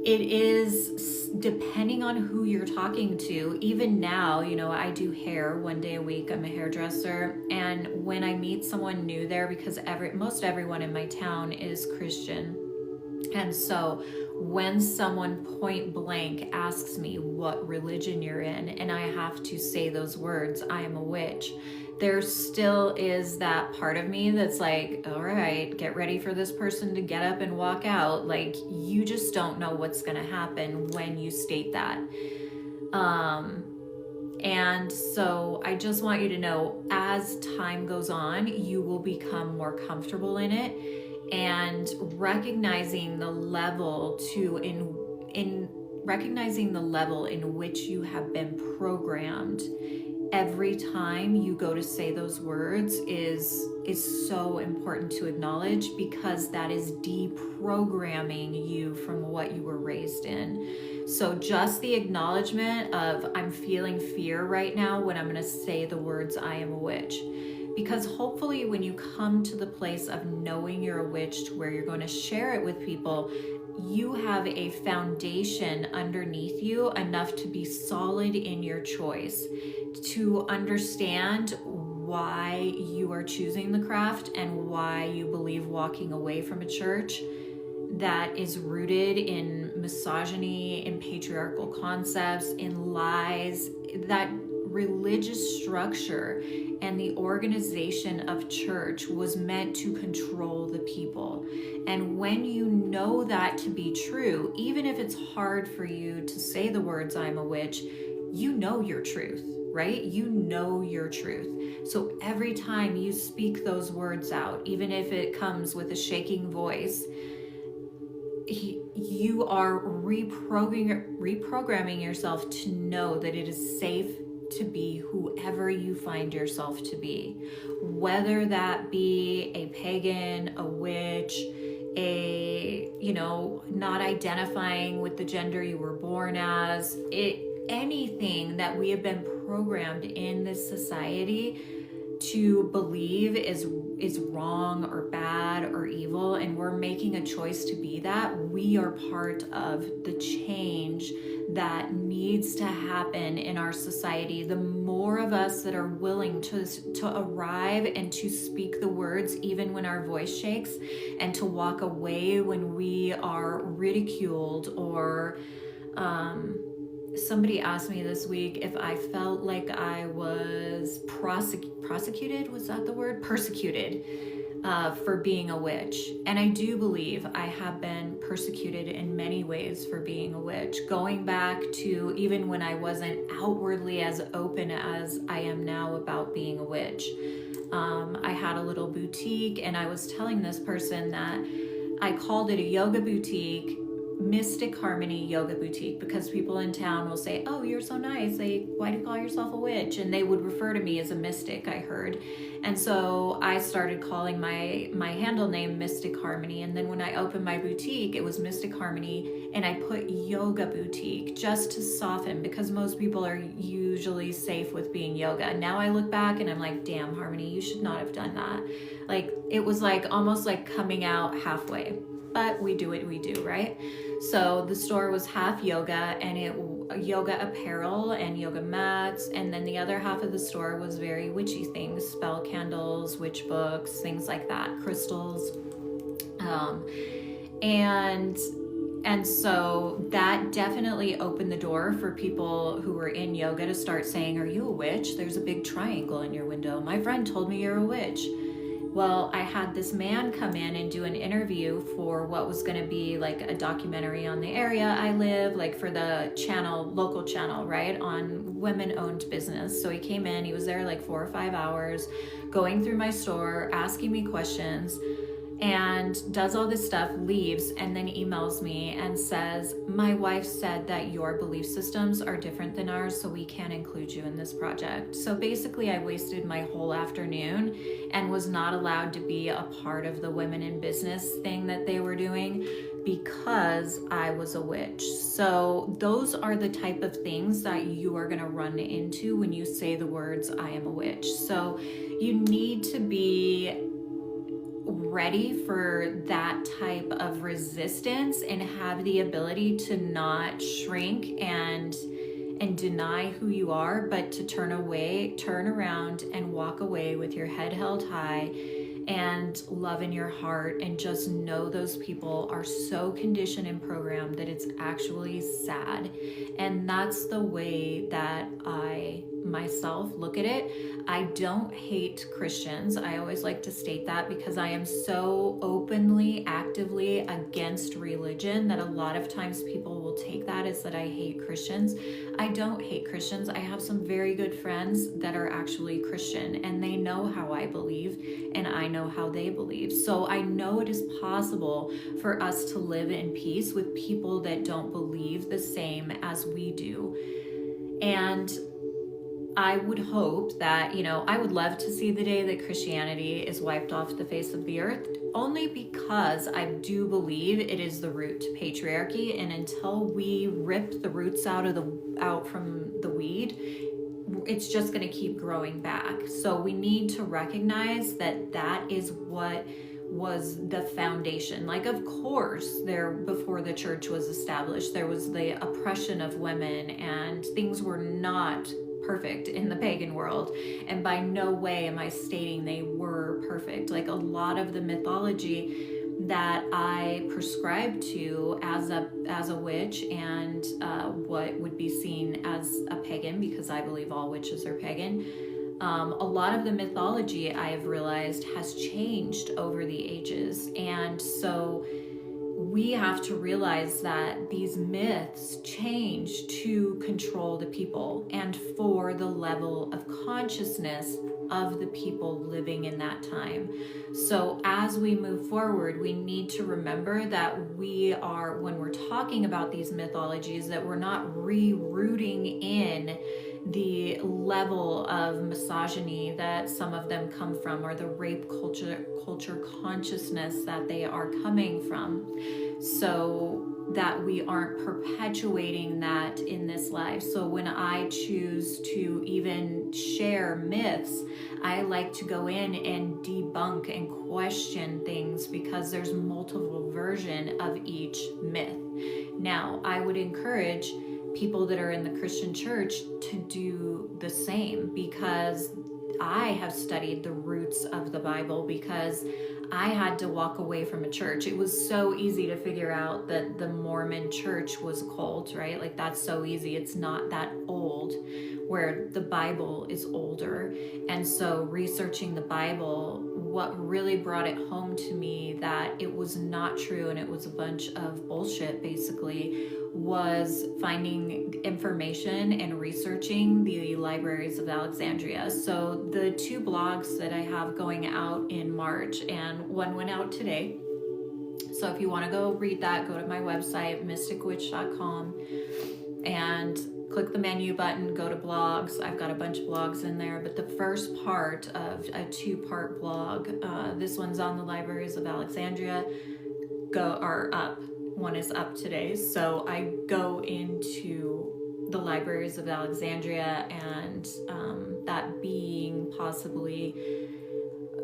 it is depending on who you're talking to. Even now, I do hair 1 day a week. I'm a hairdresser. And when I meet someone new there, because most everyone in my town is Christian. And so when someone point blank asks me what religion you're in, and I have to say those words, I am a witch, there still is that part of me that's like, all right, get ready for this person to get up and walk out. Like, you just don't know what's going to happen when you state that. And so I just want you to know, as time goes on, you will become more comfortable in it, and recognizing the level recognizing the level in which you have been programmed every time you go to say those words is so important to acknowledge, because that is deprogramming you from what you were raised in. So just the acknowledgement of, I'm feeling fear right now when I'm going to say the words, I am a witch. Because hopefully when you come to the place of knowing you're a witch, to where you're going to share it with people, you have a foundation underneath you enough to be solid in your choice, to understand why you are choosing the craft and why you believe walking away from a church that is rooted in misogyny, in patriarchal concepts, in lies, that religious structure and the organization of church was meant to control the people. And when you know that to be true, even if it's hard for you to say the words, I'm a witch, you know your truth, right? You know your truth. So every time you speak those words out, even if it comes with a shaking voice, you are reprogramming yourself to know that it is safe to be whoever you find yourself to be, whether that be a pagan, a witch, not identifying with the gender you were born as, anything that we have been programmed in this society to believe is is wrong or bad or evil, and we're making a choice to be that, we are part of the change that needs to happen in our society. The more of us that are willing to arrive and to speak the words even when our voice shakes, and to walk away when we are ridiculed, or somebody asked me this week if I felt like I was prosecuted, was that the word? Persecuted for being a witch. And I do believe I have been persecuted in many ways for being a witch, going back to even when I wasn't outwardly as open as I am now about being a witch. I had a little boutique, and I was telling this person that I called it a yoga boutique, Mystic Harmony Yoga Boutique, because people in town will say, oh, you're so nice, why do you call yourself a witch? And they would refer to me as a mystic, I heard. And so I started calling my handle name Mystic Harmony. And then when I opened my boutique, it was Mystic Harmony, and I put Yoga Boutique just to soften, because most people are usually safe with being yoga. Now I look back and I'm like, damn, Harmony, you should not have done that. Like, it was like almost like coming out halfway. But we do what we do, right? So the store was half yoga, and yoga apparel and yoga mats, and then the other half of the store was very witchy things, spell candles, witch books, things like that, crystals, and so that definitely opened the door for people who were in yoga to start saying, are you a witch? There's a big triangle in your window. My friend told me you're a witch. Well, I had this man come in and do an interview for what was going to be like a documentary on the area I live, like for the channel, local channel, right, on women-owned business. So he came in, he was there like 4 or 5 hours, going through my store, asking me questions, and does all this stuff, leaves, and then emails me and says, my wife said that your belief systems are different than ours, so we can't include you in this project. So basically I wasted my whole afternoon and was not allowed to be a part of the women in business thing that they were doing because I was a witch. So those are the type of things that you are going to run into when you say the words, I am a witch. So you need to be ready for that type of resistance and have the ability to not shrink and deny who you are, but to turn around and walk away with your head held high and love in your heart, and just know those people are so conditioned and programmed that it's actually sad. And that's the way that I myself look at it. I don't hate Christians. I always like to state that, because I am so openly, actively against religion that a lot of times people will take that as that I hate Christians. I don't hate Christians. I have some very good friends that are actually Christian, and they know how I believe, and I know how they believe. So I know it is possible for us to live in peace with people that don't believe the same as we do. And I would hope that, I would love to see the day that Christianity is wiped off the face of the earth, only because I do believe it is the root to patriarchy. And until we rip the roots out from the weed, it's just going to keep growing back. So we need to recognize that is what was the foundation. Like, of course, before the church was established, there was the oppression of women, and things were not perfect in the pagan world, and by no way am I stating they were perfect. Like, a lot of the mythology that I prescribe to as a witch, and what would be seen as a pagan, because I believe all witches are pagan, a lot of the mythology, I have realized, has changed over the ages. And so we have to realize that these myths change to control the people and for the level of consciousness of the people living in that time. So as we move forward, we need to remember that when we're talking about these mythologies, that we're not rerooting in the level of misogyny that some of them come from, or the rape culture consciousness that they are coming from, so that we aren't perpetuating that in this life. So when I choose to even share myths, I like to go in and debunk and question things because there's multiple version of each myth. Now, I would encourage people that are in the Christian church to do the same, because I have studied the roots of the Bible, because I had to walk away from a church. It was so easy to figure out that the Mormon church was a cult, right? Like, that's so easy. It's not that old, where the Bible is older. And so researching the Bible, what really brought it home to me that it was not true and it was a bunch of bullshit, basically, was finding information and researching the libraries of Alexandria. So the 2 blogs that I have going out in March, and one went out today. So if you want to go read that, go to my website, mysticwitch.com, and click the menu button, go to blogs. I've got a bunch of blogs in there, but the first part of a 2-part blog, this one's on the libraries of Alexandria, are up. One is up today. So I go into the libraries of Alexandria, and that being possibly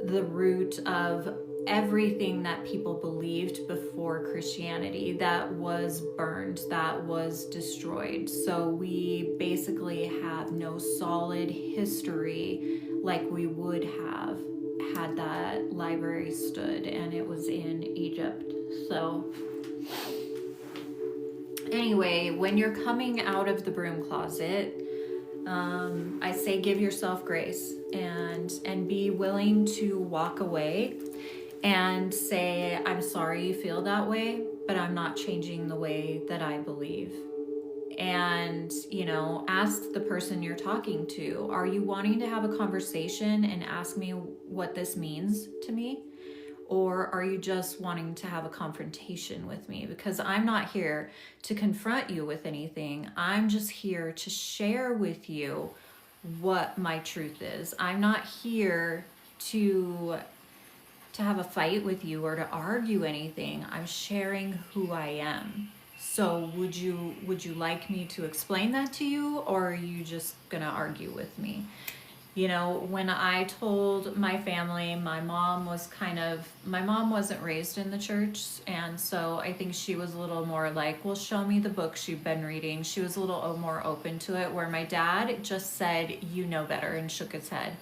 the root of everything that people believed before Christianity, that was burned, that was destroyed. So we basically have no solid history like we would have had that library stood, and it was in Egypt. So anyway, when you're coming out of the broom closet, I say give yourself grace and be willing to walk away and say, I'm sorry you feel that way, but I'm not changing the way that I believe. And, ask the person you're talking to, are you wanting to have a conversation and ask me what this means to me? Or are you just wanting to have a confrontation with me? Because I'm not here to confront you with anything. I'm just here to share with you what my truth is. I'm not here to have a fight with you or to argue anything. I'm sharing who I am. So would you like me to explain that to you, or are you just gonna argue with me? When I told my family, my mom wasn't raised in the church, and so I think she was a little more like, well, show me the books you've been reading. She was a little more open to it, where my dad just said, you know better, and shook his head.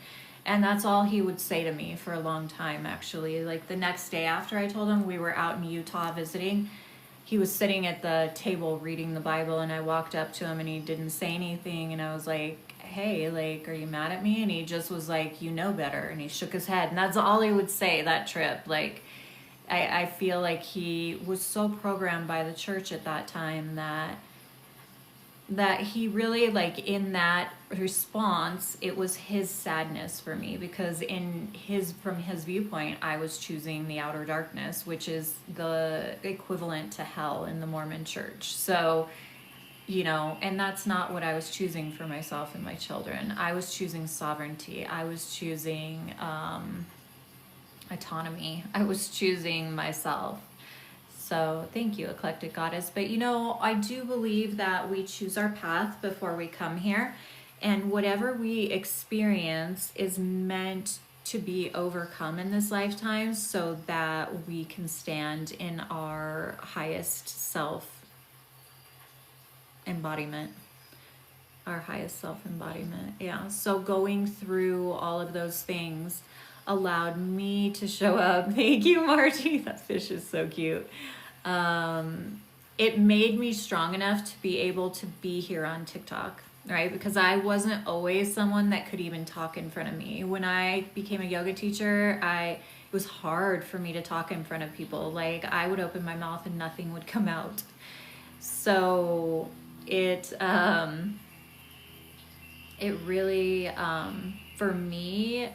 And that's all he would say to me for a long time, actually. Like, the next day after I told him, we were out in Utah visiting. He was sitting at the table reading the Bible, and I walked up to him and he didn't say anything, and I was like, hey, like, are you mad at me? And he just was like, you know better, and he shook his head. And that's all he would say that trip. Like, I feel like he was so programmed by the church at that time that he really, like, in that response, it was his sadness for me, because from his viewpoint, I was choosing the outer darkness, which is the equivalent to hell in the Mormon church. So, and that's not what I was choosing for myself and my children. I was choosing sovereignty. I was choosing autonomy. I was choosing myself. So thank you, Eclectic Goddess. But I do believe that we choose our path before we come here, and whatever we experience is meant to be overcome in this lifetime, so that we can stand in our highest self embodiment. Yeah. So going through all of those things allowed me to show up. Thank you, Marty. That fish is so cute. It made me strong enough to be able to be here on TikTok, right? Because I wasn't always someone that could even talk in front of me. When I became a yoga teacher, it was hard for me to talk in front of people. Like, I would open my mouth and nothing would come out. So it really, for me,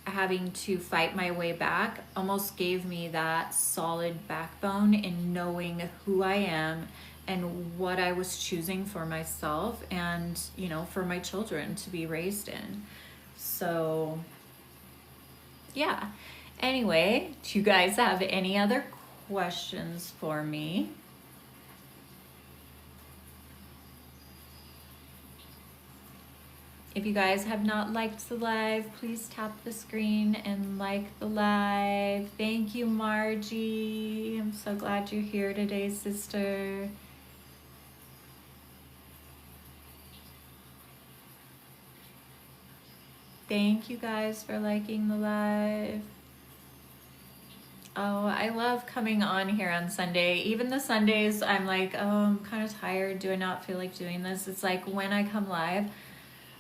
having to fight my way back almost gave me that solid backbone in knowing who I am and what I was choosing for myself and, for my children to be raised in. So, yeah. Anyway, do you guys have any other questions for me? If you guys have not liked the live, please tap the screen and like the live. Thank you, Margie. I'm so glad you're here today, sister. Thank you guys for liking the live. Oh, I love coming on here on Sunday. Even the Sundays, I'm like, oh, I'm kind of tired. Do I not feel like doing this? It's like when I come live,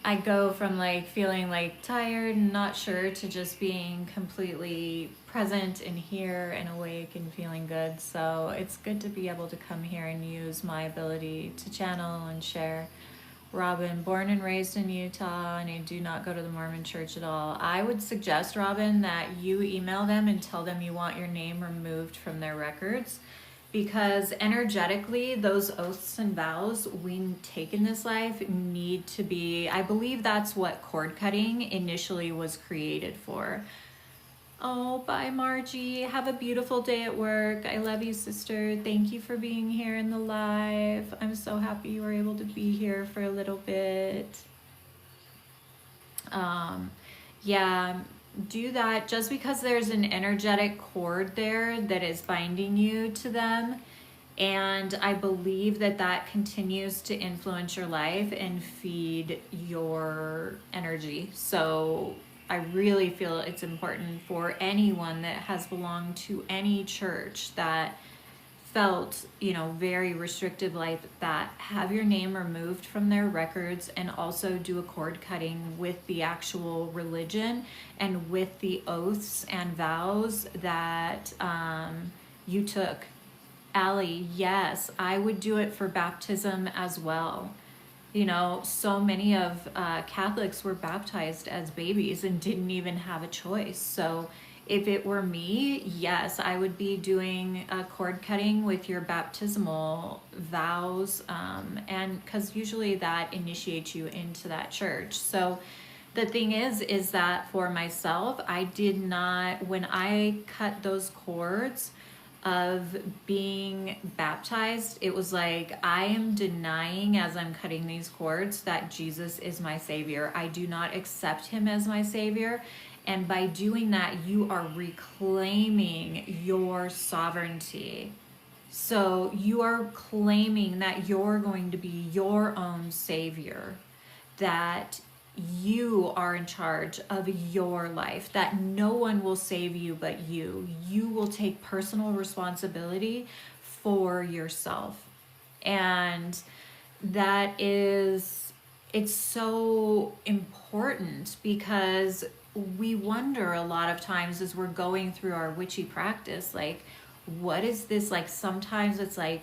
I go from like feeling like tired and not sure to just being completely present and here and awake and feeling good. So it's good to be able to come here and use my ability to channel and share. Robin, born and raised in Utah, and I do not go to the Mormon church at all. I would suggest, Robin, that you email them and tell them you want your name removed from their records, because energetically, those oaths and vows we take in this life need to be, I believe that's what cord cutting initially was created for. Oh, bye, Margie. Have a beautiful day at work. I love you, sister. Thank you for being here in the live. I'm so happy you were able to be here for a little bit. Yeah, do that. Just because there's an energetic cord there that is binding you to them, and I believe that that continues to influence your life and feed your energy. So I really feel it's important for anyone that has belonged to any church that felt, very restrictive like that, have your name removed from their records, and also do a cord cutting with the actual religion and with the oaths and vows that you took. Allie, yes, I would do it for baptism as well. So many of Catholics were baptized as babies and didn't even have a choice. So if it were me, yes, I would be doing a cord cutting with your baptismal vows, and because usually that initiates you into that church. So the thing is that for myself, I did not, when I cut those cords of being baptized, it was like I am denying, as I'm cutting these cords, that Jesus is my Savior. I do not accept him as my Savior. And by doing that, you are reclaiming your sovereignty. So you are claiming that you're going to be your own Savior, that you are in charge of your life, that no one will save you but you. You will take personal responsibility for yourself. And it's so important, because we wonder a lot of times as we're going through our witchy practice, like, what is this? Like, sometimes it's like,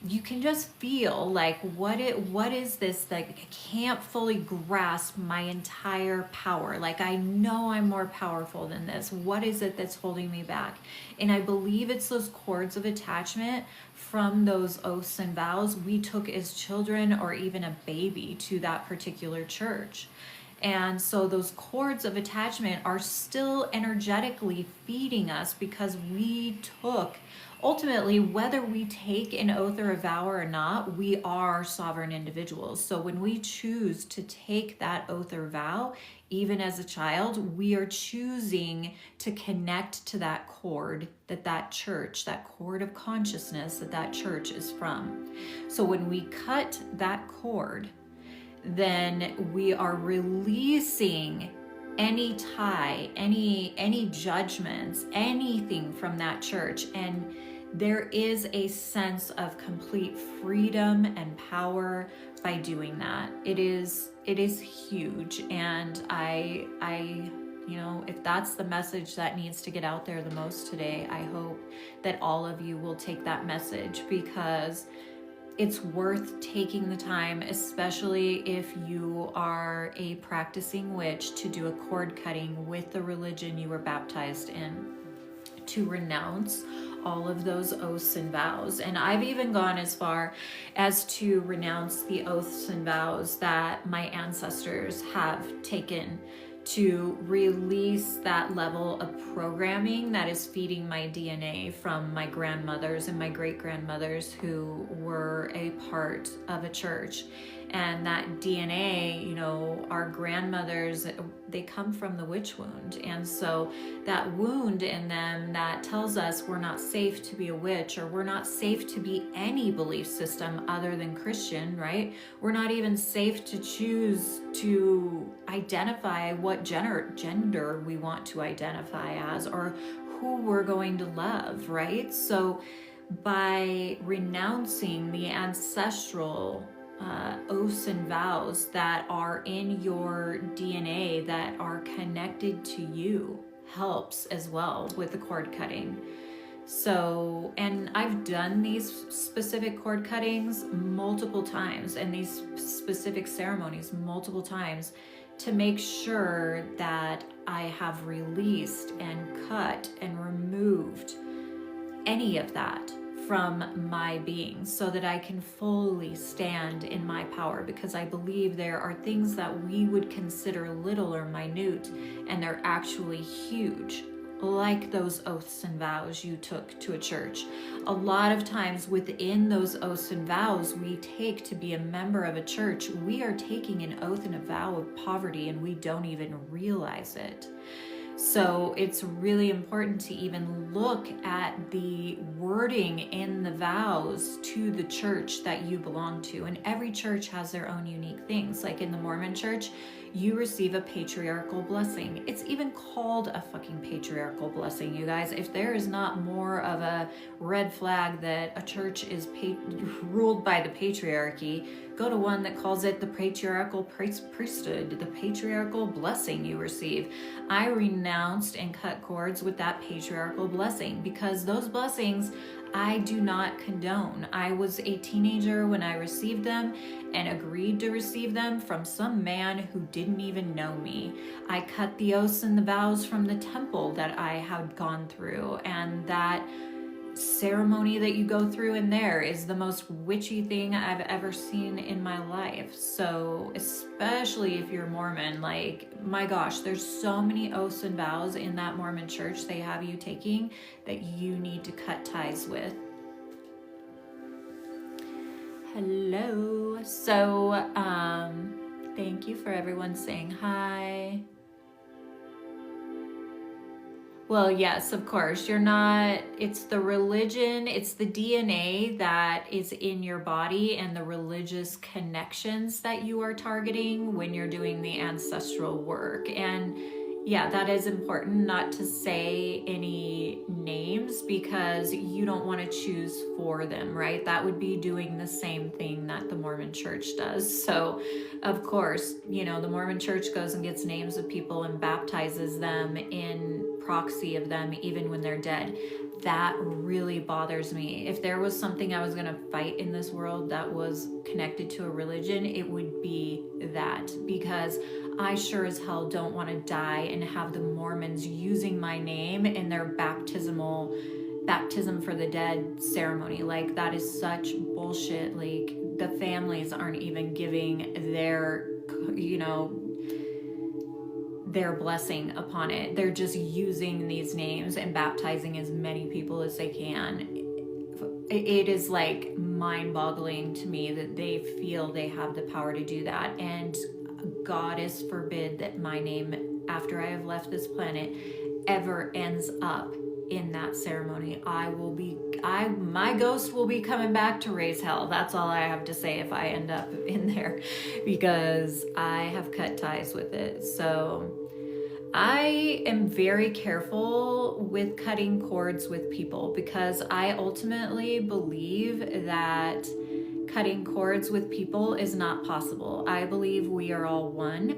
you can just feel like, what is this? Like, I can't fully grasp my entire power. Like, I know I'm more powerful than this. What is it that's holding me back? And I believe it's those cords of attachment from those oaths and vows we took as children or even a baby to that particular church. And so those cords of attachment are still energetically feeding us, because we took, ultimately, whether we take an oath or a vow or not, we are sovereign individuals. So when we choose to take that oath or vow, even as a child, we are choosing to connect to that cord that church, that cord of consciousness that church is from. So when we cut that cord, then we are releasing any tie, any judgments, anything from that church. And there is a sense of complete freedom and power by doing that. It is huge. And I if that's the message that needs to get out there the most today, I hope that all of you will take that message, because it's worth taking the time, especially if you are a practicing witch, to do a cord cutting with the religion you were baptized in, to renounce all of those oaths and vows. And I've even gone as far as to renounce the oaths and vows that my ancestors have taken, to release that level of programming that is feeding my DNA from my grandmothers and my great-grandmothers who were a part of a church. And that DNA, you know, our grandmothers, they come from the witch wound. And so that wound in them that tells us we're not safe to be a witch, or we're not safe to be any belief system other than Christian, right? We're not even safe to choose to identify what gender we want to identify as, or who we're going to love, right? So by renouncing the ancestral oaths and vows that are in your DNA that are connected to you helps as well with the cord cutting. So, and I've done these specific cord cuttings multiple times and these specific ceremonies multiple times to make sure that I have released and cut and removed any of that from my being, so that I can fully stand in my power, because I believe there are things that we would consider little or minute, and they're actually huge, like those oaths and vows you took to a church. A lot of times within those oaths and vows we take to be a member of a church, we are taking an oath and a vow of poverty, and we don't even realize it. So it's really important to even look at the wording in the vows to the church that you belong to. And every church has their own unique things. Like in the Mormon church, you receive a patriarchal blessing. It's even called a fucking patriarchal blessing, you guys. If there is not more of a red flag that a church is ruled by the patriarchy, go to one that calls it the patriarchal priesthood, the patriarchal blessing you receive. I renounced and cut cords with that patriarchal blessing, because those blessings I do not condone. I was a teenager when I received them and agreed to receive them from some man who didn't even know me. I cut the oaths and the vows from the temple that I had gone through, and that ceremony that you go through in there is the most witchy thing I've ever seen in my life. So especially if you're Mormon, like, my gosh, there's so many oaths and vows in that Mormon church they have you taking that you need to cut ties with. Hello. So thank you for everyone saying hi. Well, yes, of course. You're not, it's the religion, it's the DNA that is in your body and the religious connections that you are targeting when you're doing the ancestral work. And yeah, that is important not to say any names, because you don't want to choose for them, right? That would be doing the same thing that the Mormon church does. So of course, you know, the Mormon church goes and gets names of people and baptizes them in proxy of them even when they're dead. That really bothers me. If there was something I was going to fight in this world that was connected to a religion, it would be that, because I sure as hell don't want to die and have the Mormons using my name in their baptism for the dead ceremony. Like, that is such bullshit. Like, the families aren't even giving their, you know, their blessing upon it. They're just using these names and baptizing as many people as they can. It is like mind-boggling to me that they feel they have the power to do that. And Goddess forbid that my name, after I have left this planet, ever ends up in that ceremony. My ghost will be coming back to raise hell. That's all I have to say if I end up in there, because I have cut ties with it. So I am very careful with cutting cords with people, because I ultimately believe that cutting cords with people is not possible. I believe we are all one.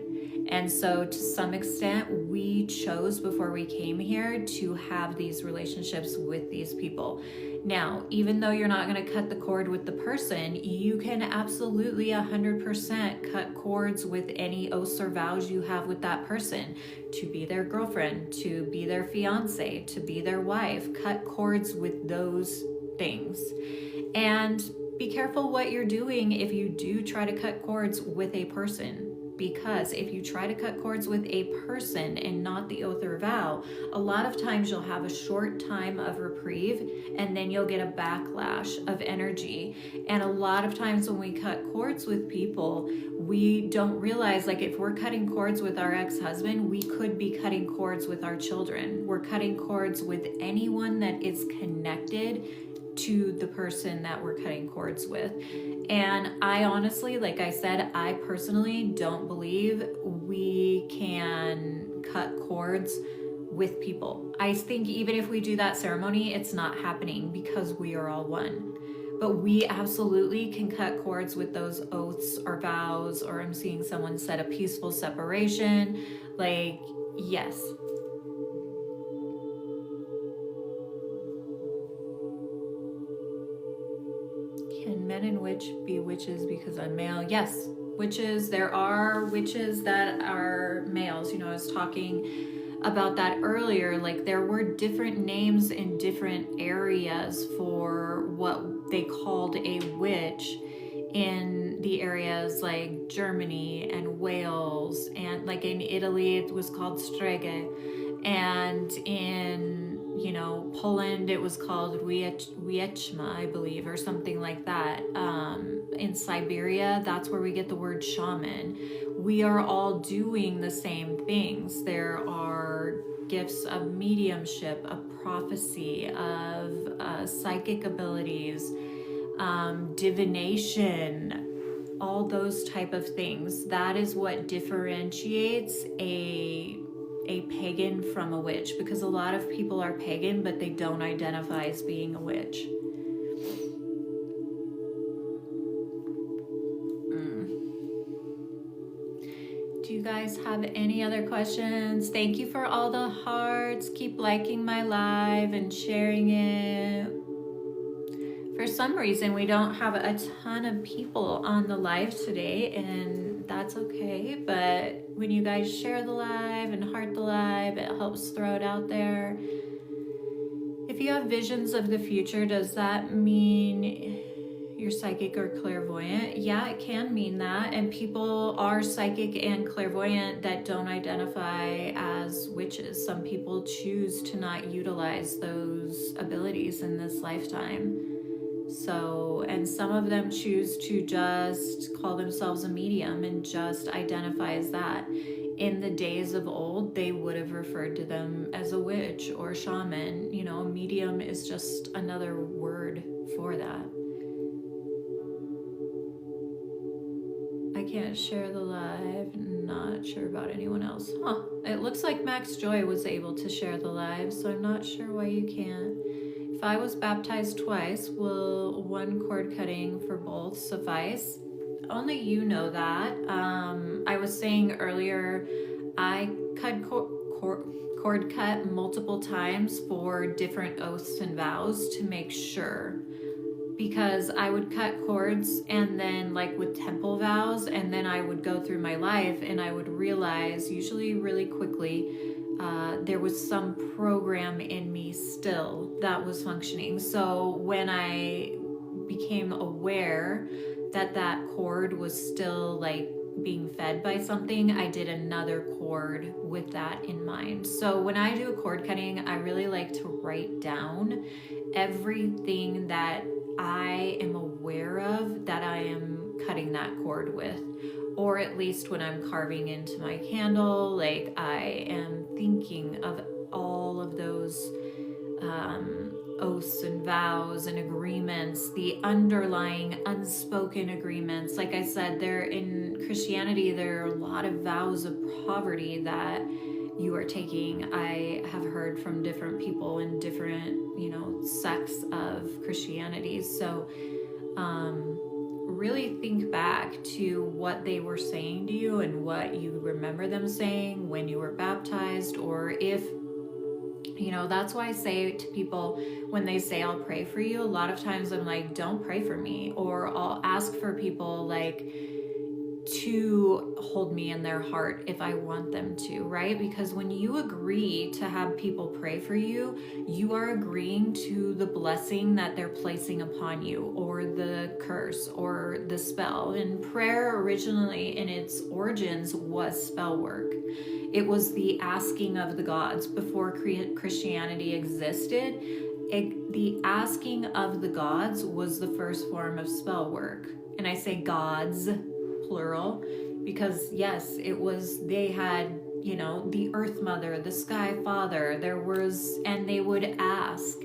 And so to some extent, we chose before we came here to have these relationships with these people. Now, even though you're not going to cut the cord with the person, you can absolutely 100% cut cords with any oaths or vows you have with that person, to be their girlfriend, to be their fiance, to be their wife. Cut cords with those things. And be careful what you're doing if you do try to cut cords with a person. because if you try to cut cords with a person and not the oath or vow, a lot of times you'll have a short time of reprieve and then you'll get a backlash of energy. And a lot of times when we cut cords with people, we don't realize, like, if we're cutting cords with our ex-husband, we could be cutting cords with our children. We're cutting cords with anyone that is connected to the person that we're cutting cords with. And I honestly, like I said, I personally don't believe we can cut cords with people. I think even if we do that ceremony, it's not happening because we are all one. But we absolutely can cut cords with those oaths or vows, or I'm seeing someone said a peaceful separation. Like, yes. Can men and witch be witches because I'm male? Yes, witches. There are witches that are males. You know, I was talking about that earlier. Like, there were different names in different areas for what they called a witch in the areas like Germany and Wales, and like in Italy it was called strege, and in, you know, Poland it was called wieczma, I believe, or something like that. In Siberia, that's where we get the word shaman. We are all doing the same things. There are gifts of mediumship, of prophecy, of psychic abilities, divination, all those type of things. That is what differentiates a pagan from a witch, because a lot of people are pagan but they don't identify as being a witch. Do you guys have any other questions? Thank you for all the hearts. Keep liking my live and sharing it. For some reason, we don't have a ton of people on the live today, and that's okay. But when you guys share the live and heart the live, it helps throw it out there. If you have visions of the future, does that mean you're psychic or clairvoyant? Yeah, it can mean that. And people are psychic and clairvoyant that don't identify as witches. Some people choose to not utilize those abilities in this lifetime. So, and some of them choose to just call themselves a medium and just identify as that. In the days of old, they would have referred to them as a witch or shaman. You know, a medium is just another word for that. I can't share the live. Not sure about anyone else. Huh. It looks like Max Joy was able to share the live, so I'm not sure why you can't. If I was baptized twice, will one cord cutting for both suffice? Only you know that. I was saying earlier, I cut cord cut multiple times for different oaths and vows to make sure. Because I would cut cords and then, like with temple vows, and then I would go through my life and I would realize, usually really quickly, there was some program in me still that was functioning. So when I became aware that that cord was still like being fed by something, I did another cord with that in mind. So when I do a cord cutting, I really like to write down everything that I am aware of that I am cutting that cord with. Or at least when I'm carving into my candle, like I am thinking of all of those oaths and vows and agreements, the underlying unspoken agreements. Like I said, there in Christianity, there are a lot of vows of poverty that you are taking. I have heard from different people in different, you know, sects of Christianity. So really think back to what they were saying to you and what you remember them saying when you were baptized, or if, you know, that's why I say to people when they say I'll pray for you, a lot of times I'm like, don't pray for me. Or I'll ask for people like, to hold me in their heart if I want them to, right? Because when you agree to have people pray for you, you are agreeing to the blessing that they're placing upon you, or the curse, or the spell. And prayer originally in its origins was spell work. It was the asking of the gods before Christianity existed. The asking of the gods was the first form of spell work. And I say gods, plural, because yes, it was, they had, the earth mother, the sky father, and they would ask,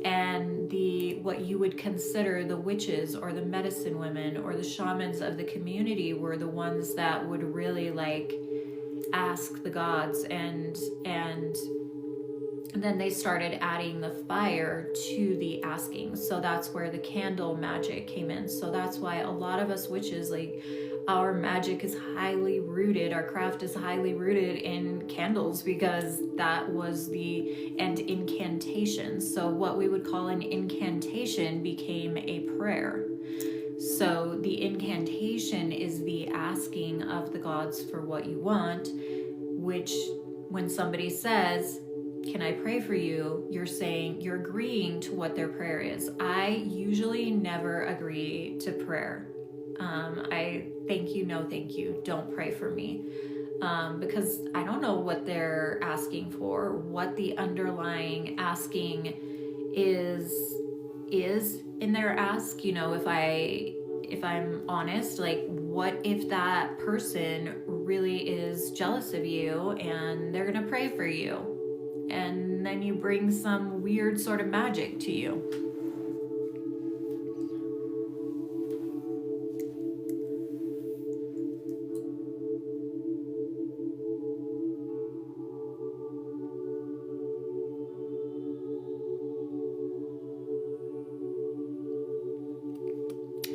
and what you would consider the witches or the medicine women or the shamans of the community were the ones that would really ask the gods, and then they started adding the fire to the asking. So that's where the candle magic came in. So that's why a lot of us witches, our magic is highly rooted, our craft is highly rooted in candles, because that was and incantations. So what we would call an incantation became a prayer. So the incantation is the asking of the gods for what you want, which when somebody says, "Can I pray for you?" you're agreeing to what their prayer is. I usually never agree to prayer. I thank you, no thank you, don't pray for me. Because I don't know what they're asking for, what the underlying asking is in their ask. If I'm honest, what if that person really is jealous of you and they're gonna pray for you, and then you bring some weird sort of magic to you?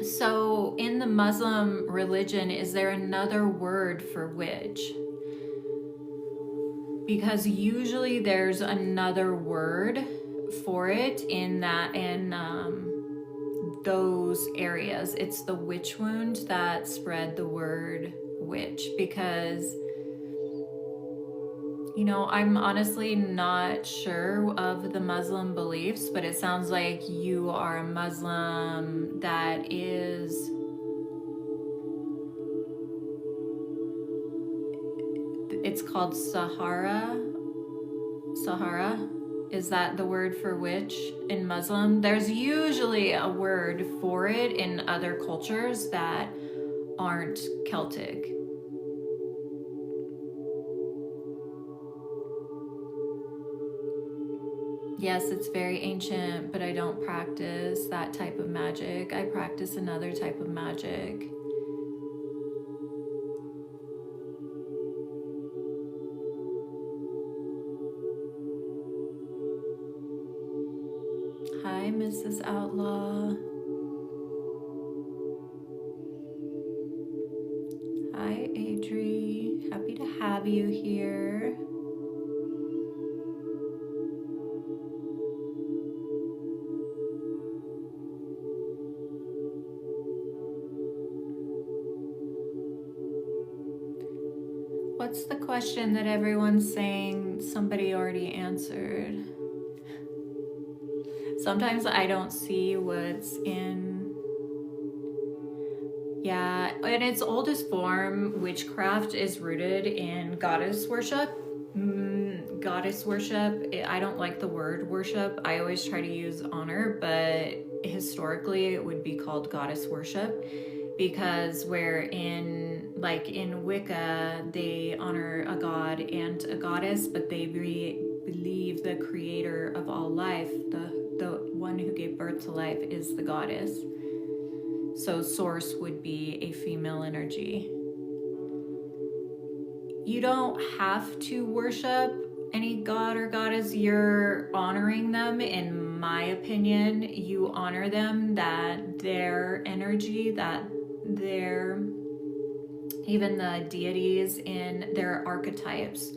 So in the Muslim religion, is there another word for witch? Because usually there's another word for it in those areas. It's the witch wound that spread the word witch, because I'm honestly not sure of the Muslim beliefs, but it sounds like you are a Muslim that is, it's called Sahara. Is that the word for witch in Muslim? There's usually a word for it in other cultures that aren't Celtic. Yes, it's very ancient, but I don't practice that type of magic. I practice another type of magic. Hi, Mrs. Outlaw. Hi, Adri. Happy to have you here. What's the question that everyone's saying somebody already answered? Sometimes I don't see what's in. Yeah, in its oldest form, witchcraft is rooted in goddess worship. Goddess worship, I don't like the word worship. I always try to use honor, but historically it would be called goddess worship, because where in Wicca, they honor a god and a goddess, but they believe the creator of all life, the one who gave birth to life, is the goddess. So source would be a female energy. You don't have to worship any god or goddess. You're honoring them, in my opinion. You honor them, that their energy, that even the deities in their archetypes.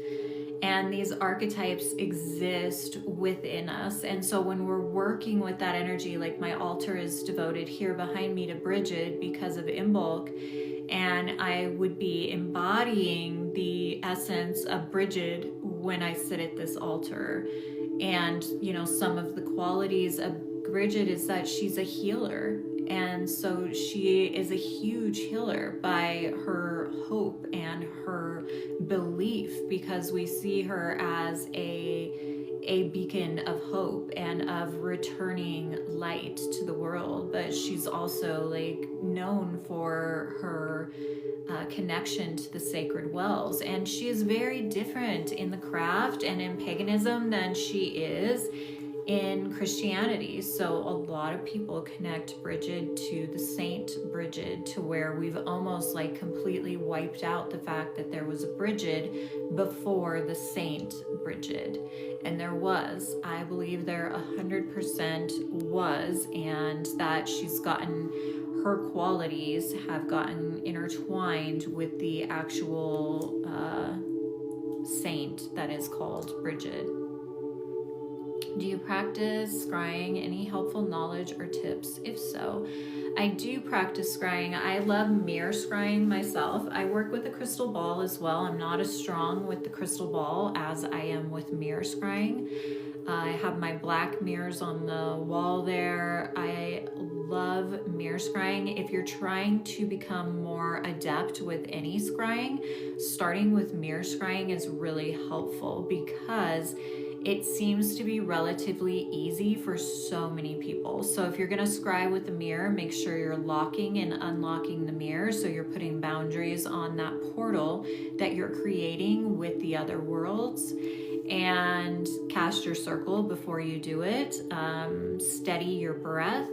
And these archetypes exist within us. And so when we're working with that energy, like my altar is devoted here behind me to Bridget because of Imbolc, and I would be embodying the essence of Bridget when I sit at this altar. And, you know, some of the qualities of Bridget is that she's a healer. And so she is a huge healer by her hope and her belief, because we see her as a beacon of hope and of returning light to the world. But she's also like known for her connection to the sacred wells, and she is very different in the craft and in paganism than she is in Christianity. So a lot of people connect Bridget to the Saint Bridget, to where we've almost like completely wiped out the fact that there was a Bridget before the Saint Bridget. And there was, I believe there 100% was, and that she's gotten, her qualities have gotten intertwined with the actual saint that is called Bridget. Do you practice scrying? Any helpful knowledge or tips? If so, I do practice scrying. I love mirror scrying myself. I work with the crystal ball as well. I'm not as strong with the crystal ball as I am with mirror scrying. I have my black mirrors on the wall there. I love mirror scrying. If you're trying to become more adept with any scrying, starting with mirror scrying is really helpful, because it seems to be relatively easy for so many people. So if you're going to scry with the mirror, make sure you're locking and unlocking the mirror, so you're putting boundaries on that portal that you're creating with the other worlds. And cast your circle before you do it. Steady your breath,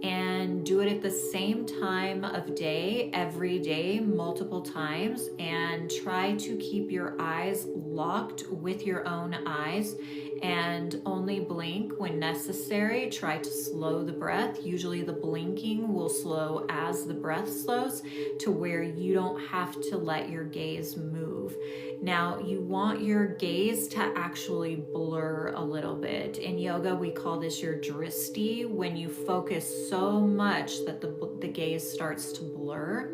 and do it at the same time of day, every day, multiple times, and try to keep your eyes locked with your own eyes and only blink when necessary. Try to slow the breath. Usually the blinking will slow as the breath slows, to where you don't have to let your gaze move. Now, you want your gaze to actually blur a little bit. In yoga, we call this your drishti. When you focus so much that the gaze starts to blur,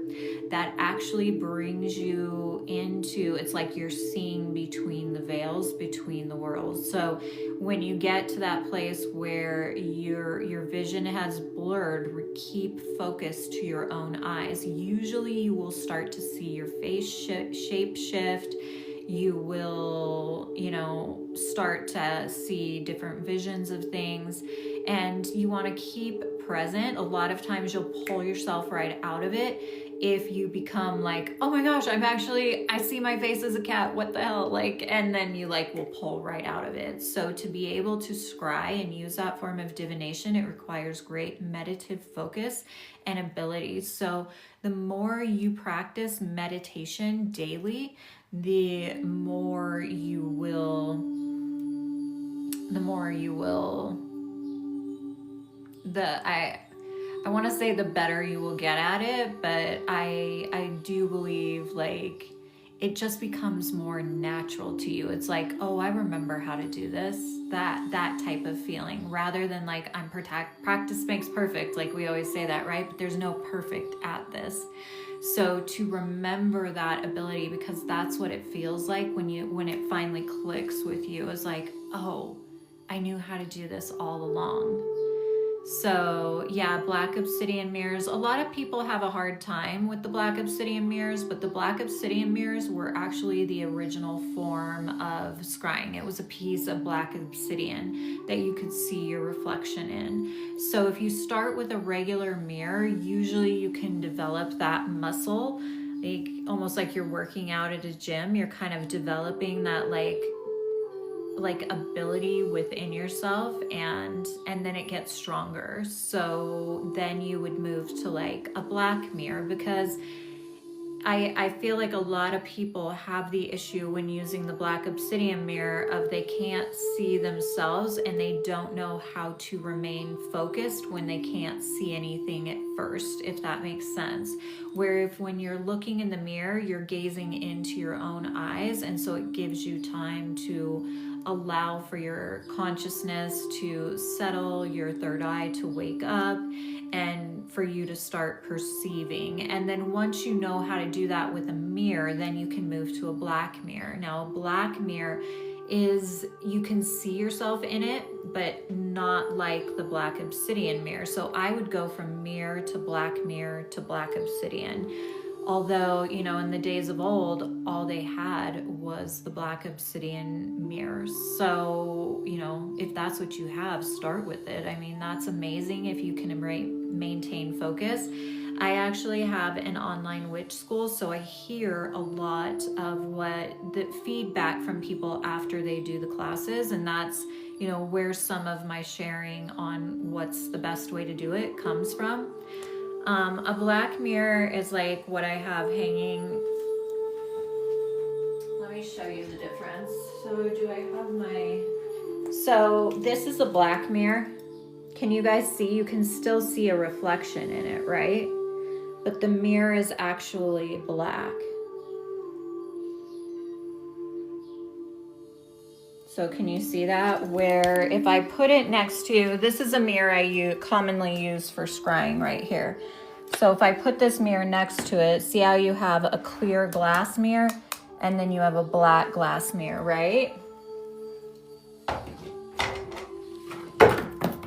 that actually brings you into, it's like you're seeing between the veils, between the worlds. So when you get to that place where your vision has blurred, keep focused to your own eyes. Usually you will start to see your face shape shift. You will, start to see different visions of things, and you want to keep present. A lot of times you'll pull yourself right out of it if you become like, oh my gosh, I see my face as a cat, what the hell, and then you will pull right out of it. So to be able to scry and use that form of divination, it requires great meditative focus and ability. So the more you practice meditation daily, the more you will I want to say the better you will get at it, but I do believe it just becomes more natural to you. It's like, oh, I remember how to do this, that type of feeling, rather than practice makes perfect. We always say that, right? But there's no perfect at this. So to remember that ability, because that's what it feels like when it finally clicks with you, is like, oh, I knew how to do this all along. So yeah, black obsidian mirrors. A lot of people have a hard time with the black obsidian mirrors, but the black obsidian mirrors were actually the original form of scrying. It was a piece of black obsidian that you could see your reflection in. So if you start with a regular mirror, usually you can develop that muscle, almost like you're working out at a gym. You're kind of developing that ability within yourself, and then it gets stronger. So then you would move to a black mirror, because I feel like a lot of people have the issue when using the black obsidian mirror of they can't see themselves, and they don't know how to remain focused when they can't see anything at first, if that makes sense. Where if when you're looking in the mirror, you're gazing into your own eyes, and so it gives you time to allow for your consciousness to settle, your third eye to wake up, and for you to start perceiving. And then once you know how to do that with a mirror, then you can move to a black mirror. Now, a black mirror is, you can see yourself in it, but not like the black obsidian mirror. So I would go from mirror to black obsidian. Although, you know, in the days of old, all they had was the black obsidian mirrors. So, you know, if that's what you have, start with it. I mean, that's amazing if you can maintain focus. I actually have an online witch school, so I hear a lot of the feedback from people after they do the classes, and that's, you know, where some of my sharing on what's the best way to do it comes from. A black mirror is like what I have hanging. Let me show you the difference. So do I have so this is a black mirror. Can you guys see? You can still see a reflection in it, right? But the mirror is actually black. So can you see that? Where if I put it next to, this is a mirror I commonly use for scrying right here. So if I put this mirror next to it, see how you have a clear glass mirror and then you have a black glass mirror, right?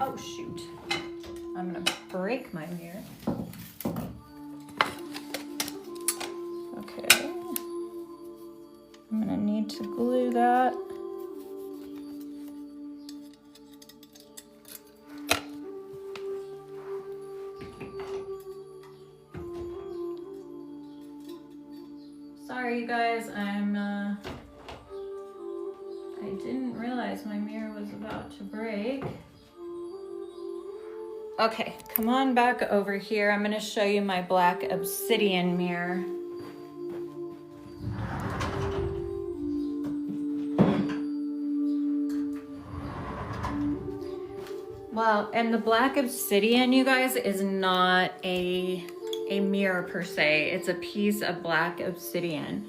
Oh shoot, I'm gonna break my mirror. Okay, I'm gonna need to glue that. Sorry you guys, I didn't realize my mirror was about to break. Okay, come on back over here. I'm gonna show you my black obsidian mirror. Well, and the black obsidian, you guys, is not a mirror per se. It's a piece of black obsidian.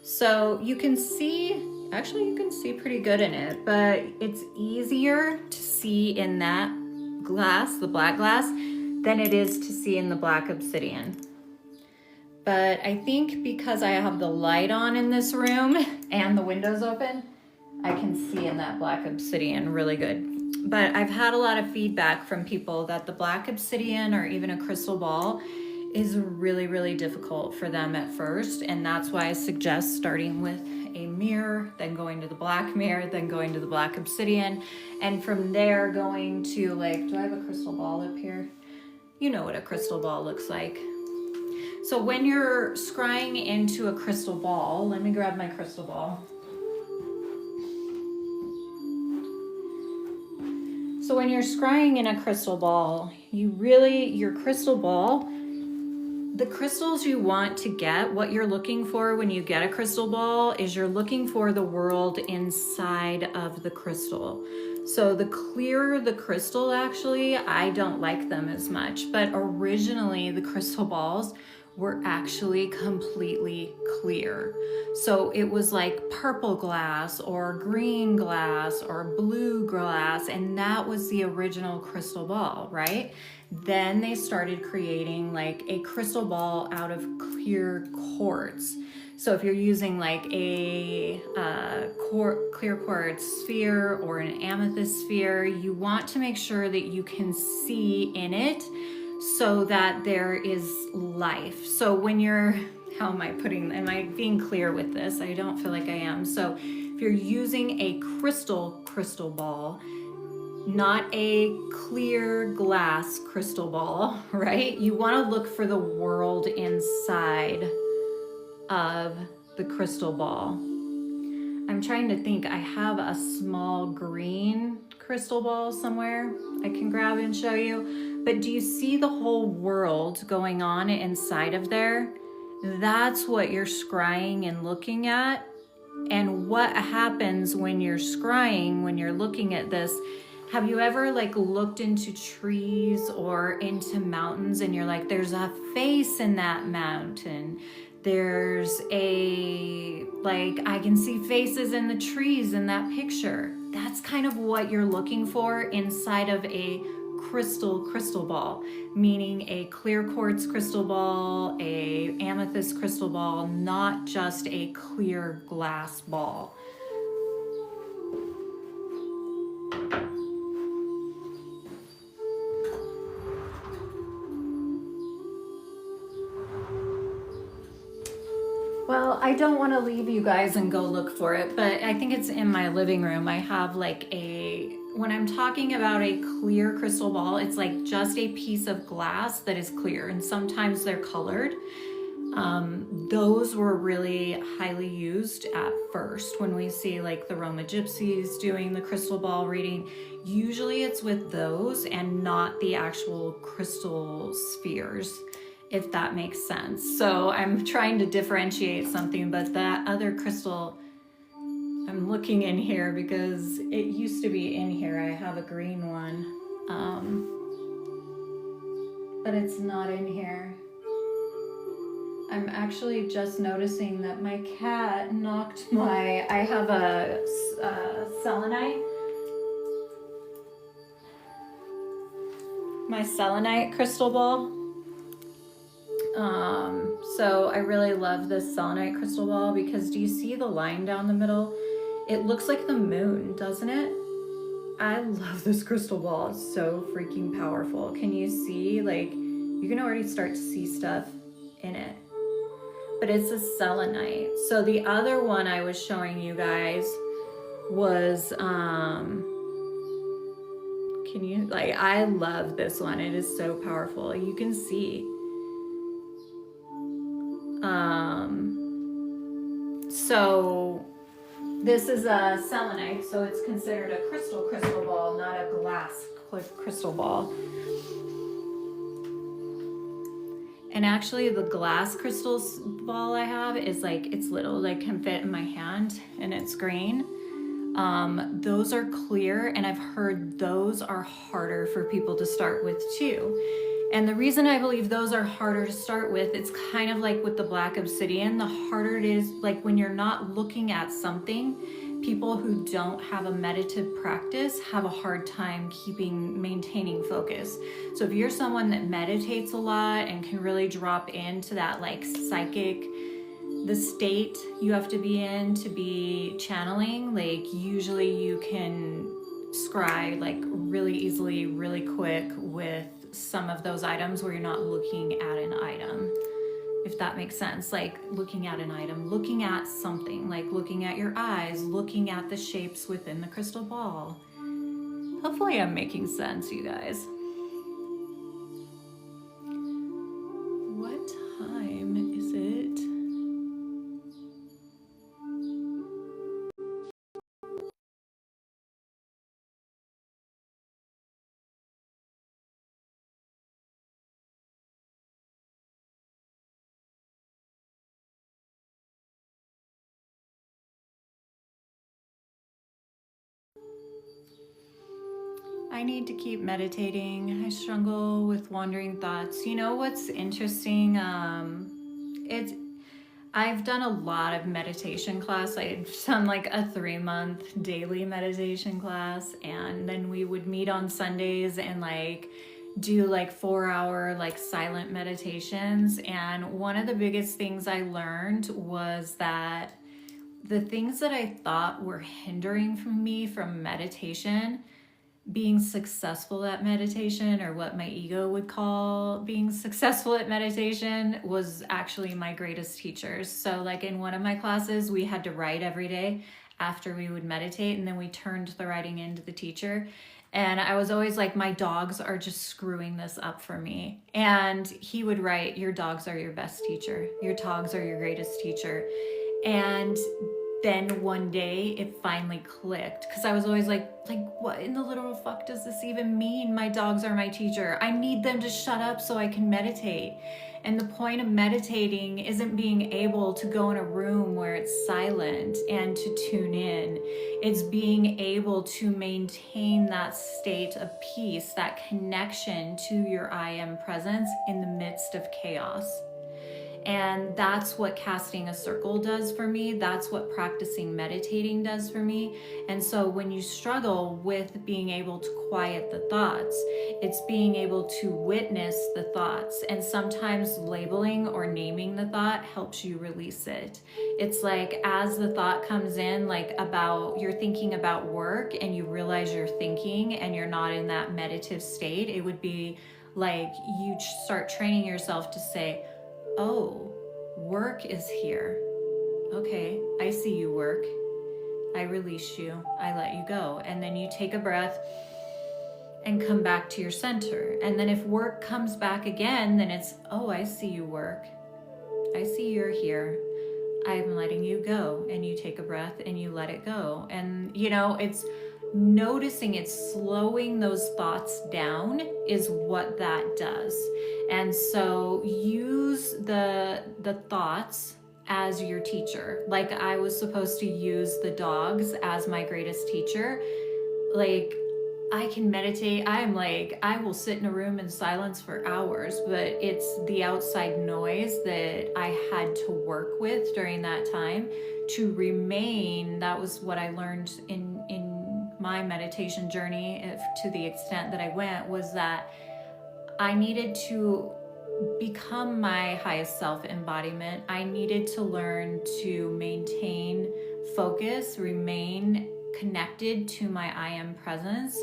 So you can see, actually you can see pretty good in it, but it's easier to see in that glass, the black glass, than it is to see in the black obsidian. But I think because I have the light on in this room and the windows open, I can see in that black obsidian really good. But I've had a lot of feedback from people that the black obsidian or even a crystal ball is really, really difficult for them at first. And that's why I suggest starting with a mirror, then going to the black mirror, then going to the black obsidian. And from there going to like, do I have a crystal ball up here? You know what a crystal ball looks like. So when you're scrying into a crystal ball, let me grab my crystal ball. So when you're scrying in a crystal ball, your crystal ball, the crystals you want to get, what you're looking for when you get a crystal ball is you're looking for the world inside of the crystal. So the clearer the crystal, actually, I don't like them as much, but originally the crystal balls were actually completely clear. So it was like purple glass or green glass or blue glass, and that was the original crystal ball, right? Then they started creating like a crystal ball out of clear quartz. So if you're using like a clear quartz sphere or an amethyst sphere, you want to make sure that you can see in it so that there is life. So when you're, am I being clear with this? I don't feel like I am. So if you're using a crystal ball, not a clear glass crystal ball, right? You want to look for the world inside of the crystal ball. I'm trying to think, I have a small green crystal ball somewhere I can grab and show you. But do you see the whole world going on inside of there? That's what you're scrying and looking at. And what happens when you're scrying, when you're looking at this, Have you ever like looked into trees or into mountains and you're like, there's a face in that mountain. There's like, I can see faces in the trees in that picture. That's kind of what you're looking for inside of a crystal ball, meaning a clear quartz crystal ball, a amethyst crystal ball, not just a clear glass ball. Well, I don't want to leave you guys and go look for it, but I think it's in my living room. I have like when I'm talking about a clear crystal ball, it's like just a piece of glass that is clear, and sometimes they're colored. Those were really highly used at first when we see like the Roma gypsies doing the crystal ball reading. Usually it's with those and not the actual crystal spheres, if that makes sense. So I'm trying to differentiate something, but that other crystal, I'm looking in here because it used to be in here. I have a green one, but it's not in here. I'm actually just noticing that my cat knocked I have a selenite. My selenite crystal ball. So I really love this selenite crystal ball because do you see the line down the middle? It looks like the moon, doesn't it? I love this crystal ball. It's so freaking powerful. Can you see? Like, you can already start to see stuff in it. But it's a selenite. So the other one I was showing you guys was, can you, like, I love this one. It is so powerful. You can see. So this is a selenite, so it's considered a crystal ball, not a glass crystal ball. And actually the glass crystal ball I have is like, it's little, like can fit in my hand, and it's green. Those are clear, and I've heard those are harder for people to start with too. And the reason I believe those are harder to start with, it's kind of like with the black obsidian, the harder it is, like when you're not looking at something, people who don't have a meditative practice have a hard time maintaining focus. So if you're someone that meditates a lot and can really drop into that like psychic, the state you have to be in to be channeling, like usually you can scry like really easily, really quick with some of those items where you're not looking at an item, if that makes sense. Like looking at an item, looking at something, like looking at your eyes, looking at the shapes within the crystal ball. Hopefully I'm making sense, you guys. What time is it? I need to keep meditating. I struggle with wandering thoughts. You know what's interesting? I've done a lot of meditation class. I've done like a 3-month daily meditation class, and then we would meet on Sundays and like do like 4-hour like silent meditations. And one of the biggest things I learned was that the things that I thought were hindering from me from meditation, being successful at meditation, or what my ego would call being successful at meditation, was actually my greatest teachers. So like in one of my classes, we had to write every day after we would meditate, and then we turned the writing into the teacher. And I was always like, my dogs are just screwing this up for me. And he would write, your dogs are your best teacher. Your dogs are your greatest teacher. And then one day it finally clicked, because I was always like, what in the literal fuck does this even mean? My dogs are my teacher. I need them to shut up so I can meditate. And the point of meditating isn't being able to go in a room where it's silent and to tune in. It's being able to maintain that state of peace, that connection to your I am presence in the midst of chaos. And that's what casting a circle does for me. That's what practicing meditating does for me. And so when you struggle with being able to quiet the thoughts, it's being able to witness the thoughts. And sometimes labeling or naming the thought helps you release it. It's like as the thought comes in, like about you're thinking about work and you realize you're thinking and you're not in that meditative state, it would be like you start training yourself to say, oh, work is here. Okay, I see you, work. I release you. I let you go. And then you take a breath and come back to your center. And then if work comes back again, then it's, oh, I see you, work. I see you're here. I'm letting you go. And you take a breath and you let it go. And, it's noticing it, slowing those thoughts down is what that does. And so use the thoughts as your teacher. Like I was supposed to use the dogs as my greatest teacher. Like I can meditate. I will sit in a room in silence for hours, but it's the outside noise that I had to work with during that time to remain. That was what I learned in my meditation journey, to the extent that I went, was that I needed to become my highest self embodiment. I needed to learn to maintain focus, remain connected to my I am presence,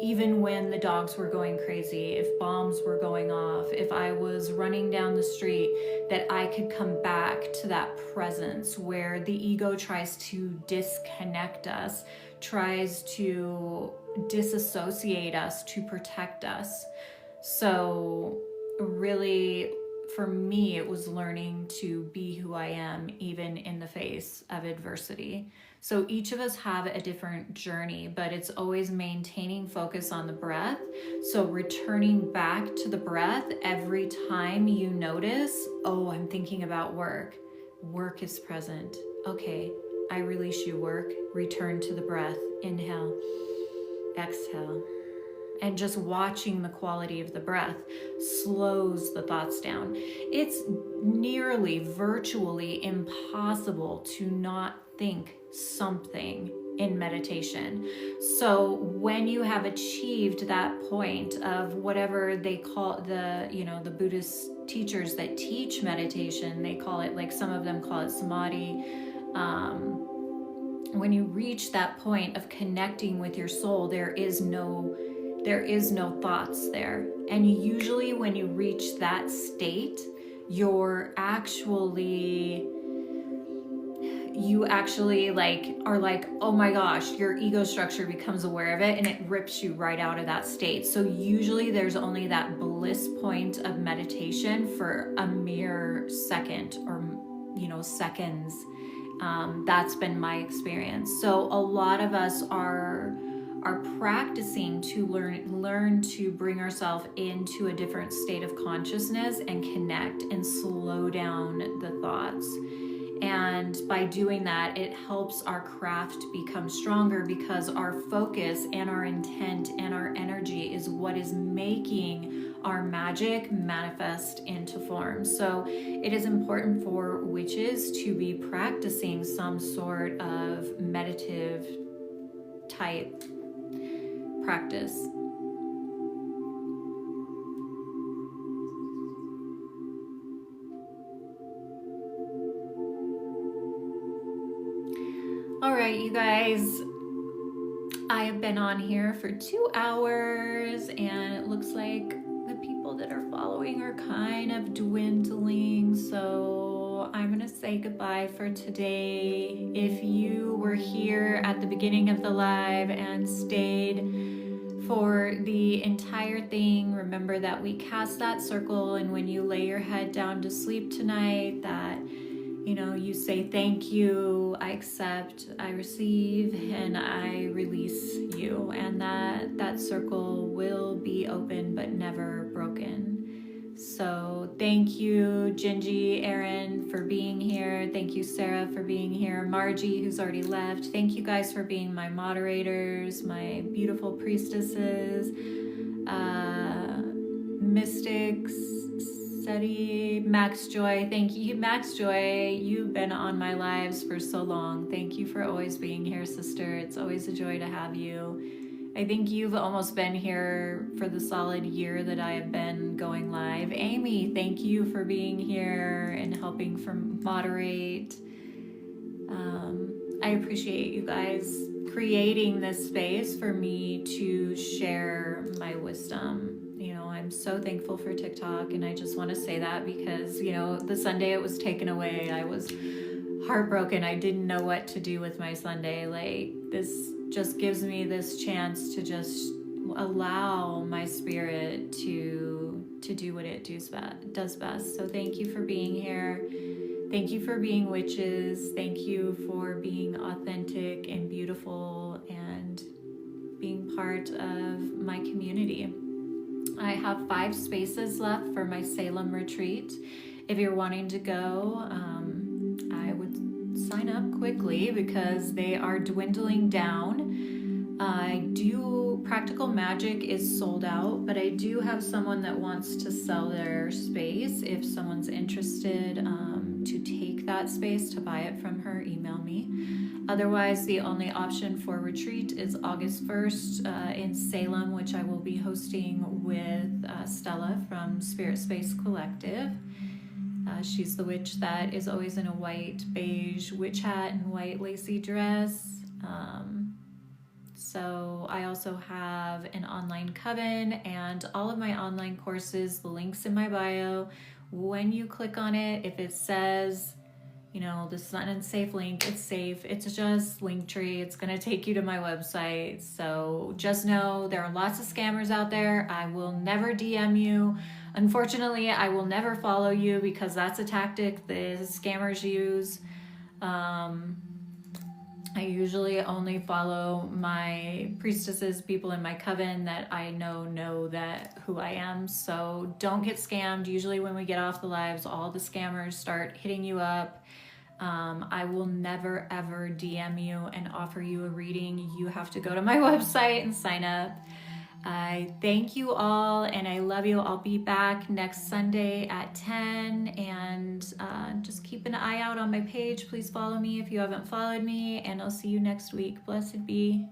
even when the dogs were going crazy, if bombs were going off, if I was running down the street, that I could come back to that presence where the ego tries to disconnect us, tries to disassociate us to protect us. So really, for me, it was learning to be who I am, even in the face of adversity. So each of us have a different journey, but it's always maintaining focus on the breath. So returning back to the breath every time you notice, oh, I'm thinking about work. Work is present. Okay, I release you, work. Return to the breath. Inhale, exhale. And just watching the quality of the breath slows the thoughts down. It's nearly virtually impossible to not think something in meditation. So when you have achieved that point of whatever they call the Buddhist teachers that teach meditation, they call it, like some of them call it samadhi. When you reach that point of connecting with your soul, there is no thoughts there. And usually when you reach that state, you actually are like, oh my gosh, your ego structure becomes aware of it and it rips you right out of that state. So usually there's only that bliss point of meditation for a mere second or seconds. That's been my experience. So a lot of us are practicing to learn to bring ourselves into a different state of consciousness and connect and slow down the thoughts. And by doing that, it helps our craft become stronger, because our focus and our intent and our energy is what is making our magic manifest into form. So it is important for witches to be practicing some sort of meditative type practice. All right, you guys, I have been on here for 2 hours and it looks like the people that are following are kind of dwindling. So I'm going to say goodbye for today. If you were here at the beginning of the live and stayed for the entire thing, remember that we cast that circle, and when you lay your head down to sleep tonight, that You say thank you, I accept, I receive, and I release you. And that circle will be open but never broken. So thank you, Gingy, Aaron, for being here. Thank you, Sarah, for being here. Margie, who's already left. Thank you guys for being my moderators, my beautiful priestesses, mystics, Seti, Max Joy. Thank you, Max Joy. You've been on my lives for so long. Thank you for always being here, sister. It's always a joy to have you. I think you've almost been here for the solid year that I have been going live. Amy, thank you for being here and helping moderate. I appreciate you guys creating this space for me to share my wisdom. I'm so thankful for TikTok, and I just want to say that because, the Sunday it was taken away, I was heartbroken. I didn't know what to do with my Sunday. This just gives me this chance to just allow my spirit to do what it does best. So thank you for being here. Thank you for being witches. Thank you for being authentic and beautiful and being part of my community. I have 5 spaces left for my Salem retreat. If you're wanting to go, I would sign up quickly because they are dwindling down. Practical Magic is sold out, but I do have someone that wants to sell their space. If someone's interested to take that space, to buy it from her, email me. Otherwise, the only option for retreat is August 1st in Salem, which I will be hosting with Stella from Spirit Space Collective. She's the witch that is always in a white beige witch hat and white lacy dress. So I also have an online coven and all of my online courses, the link's in my bio. When you click on it, if it says, this is not an unsafe link, it's safe. It's just Linktree. It's going to take you to my website. So just know there are lots of scammers out there. I will never DM you. Unfortunately, I will never follow you because that's a tactic the scammers use. I usually only follow my priestesses, people in my coven that I know that who I am. So don't get scammed. Usually when we get off the lives, all the scammers start hitting you up. I will never ever DM you and offer you a reading. You have to go to my website and sign up. I thank you all and I love you. I'll be back next Sunday at 10 and just keep an eye out on my page. Please follow me if you haven't followed me, and I'll see you next week. Blessed be.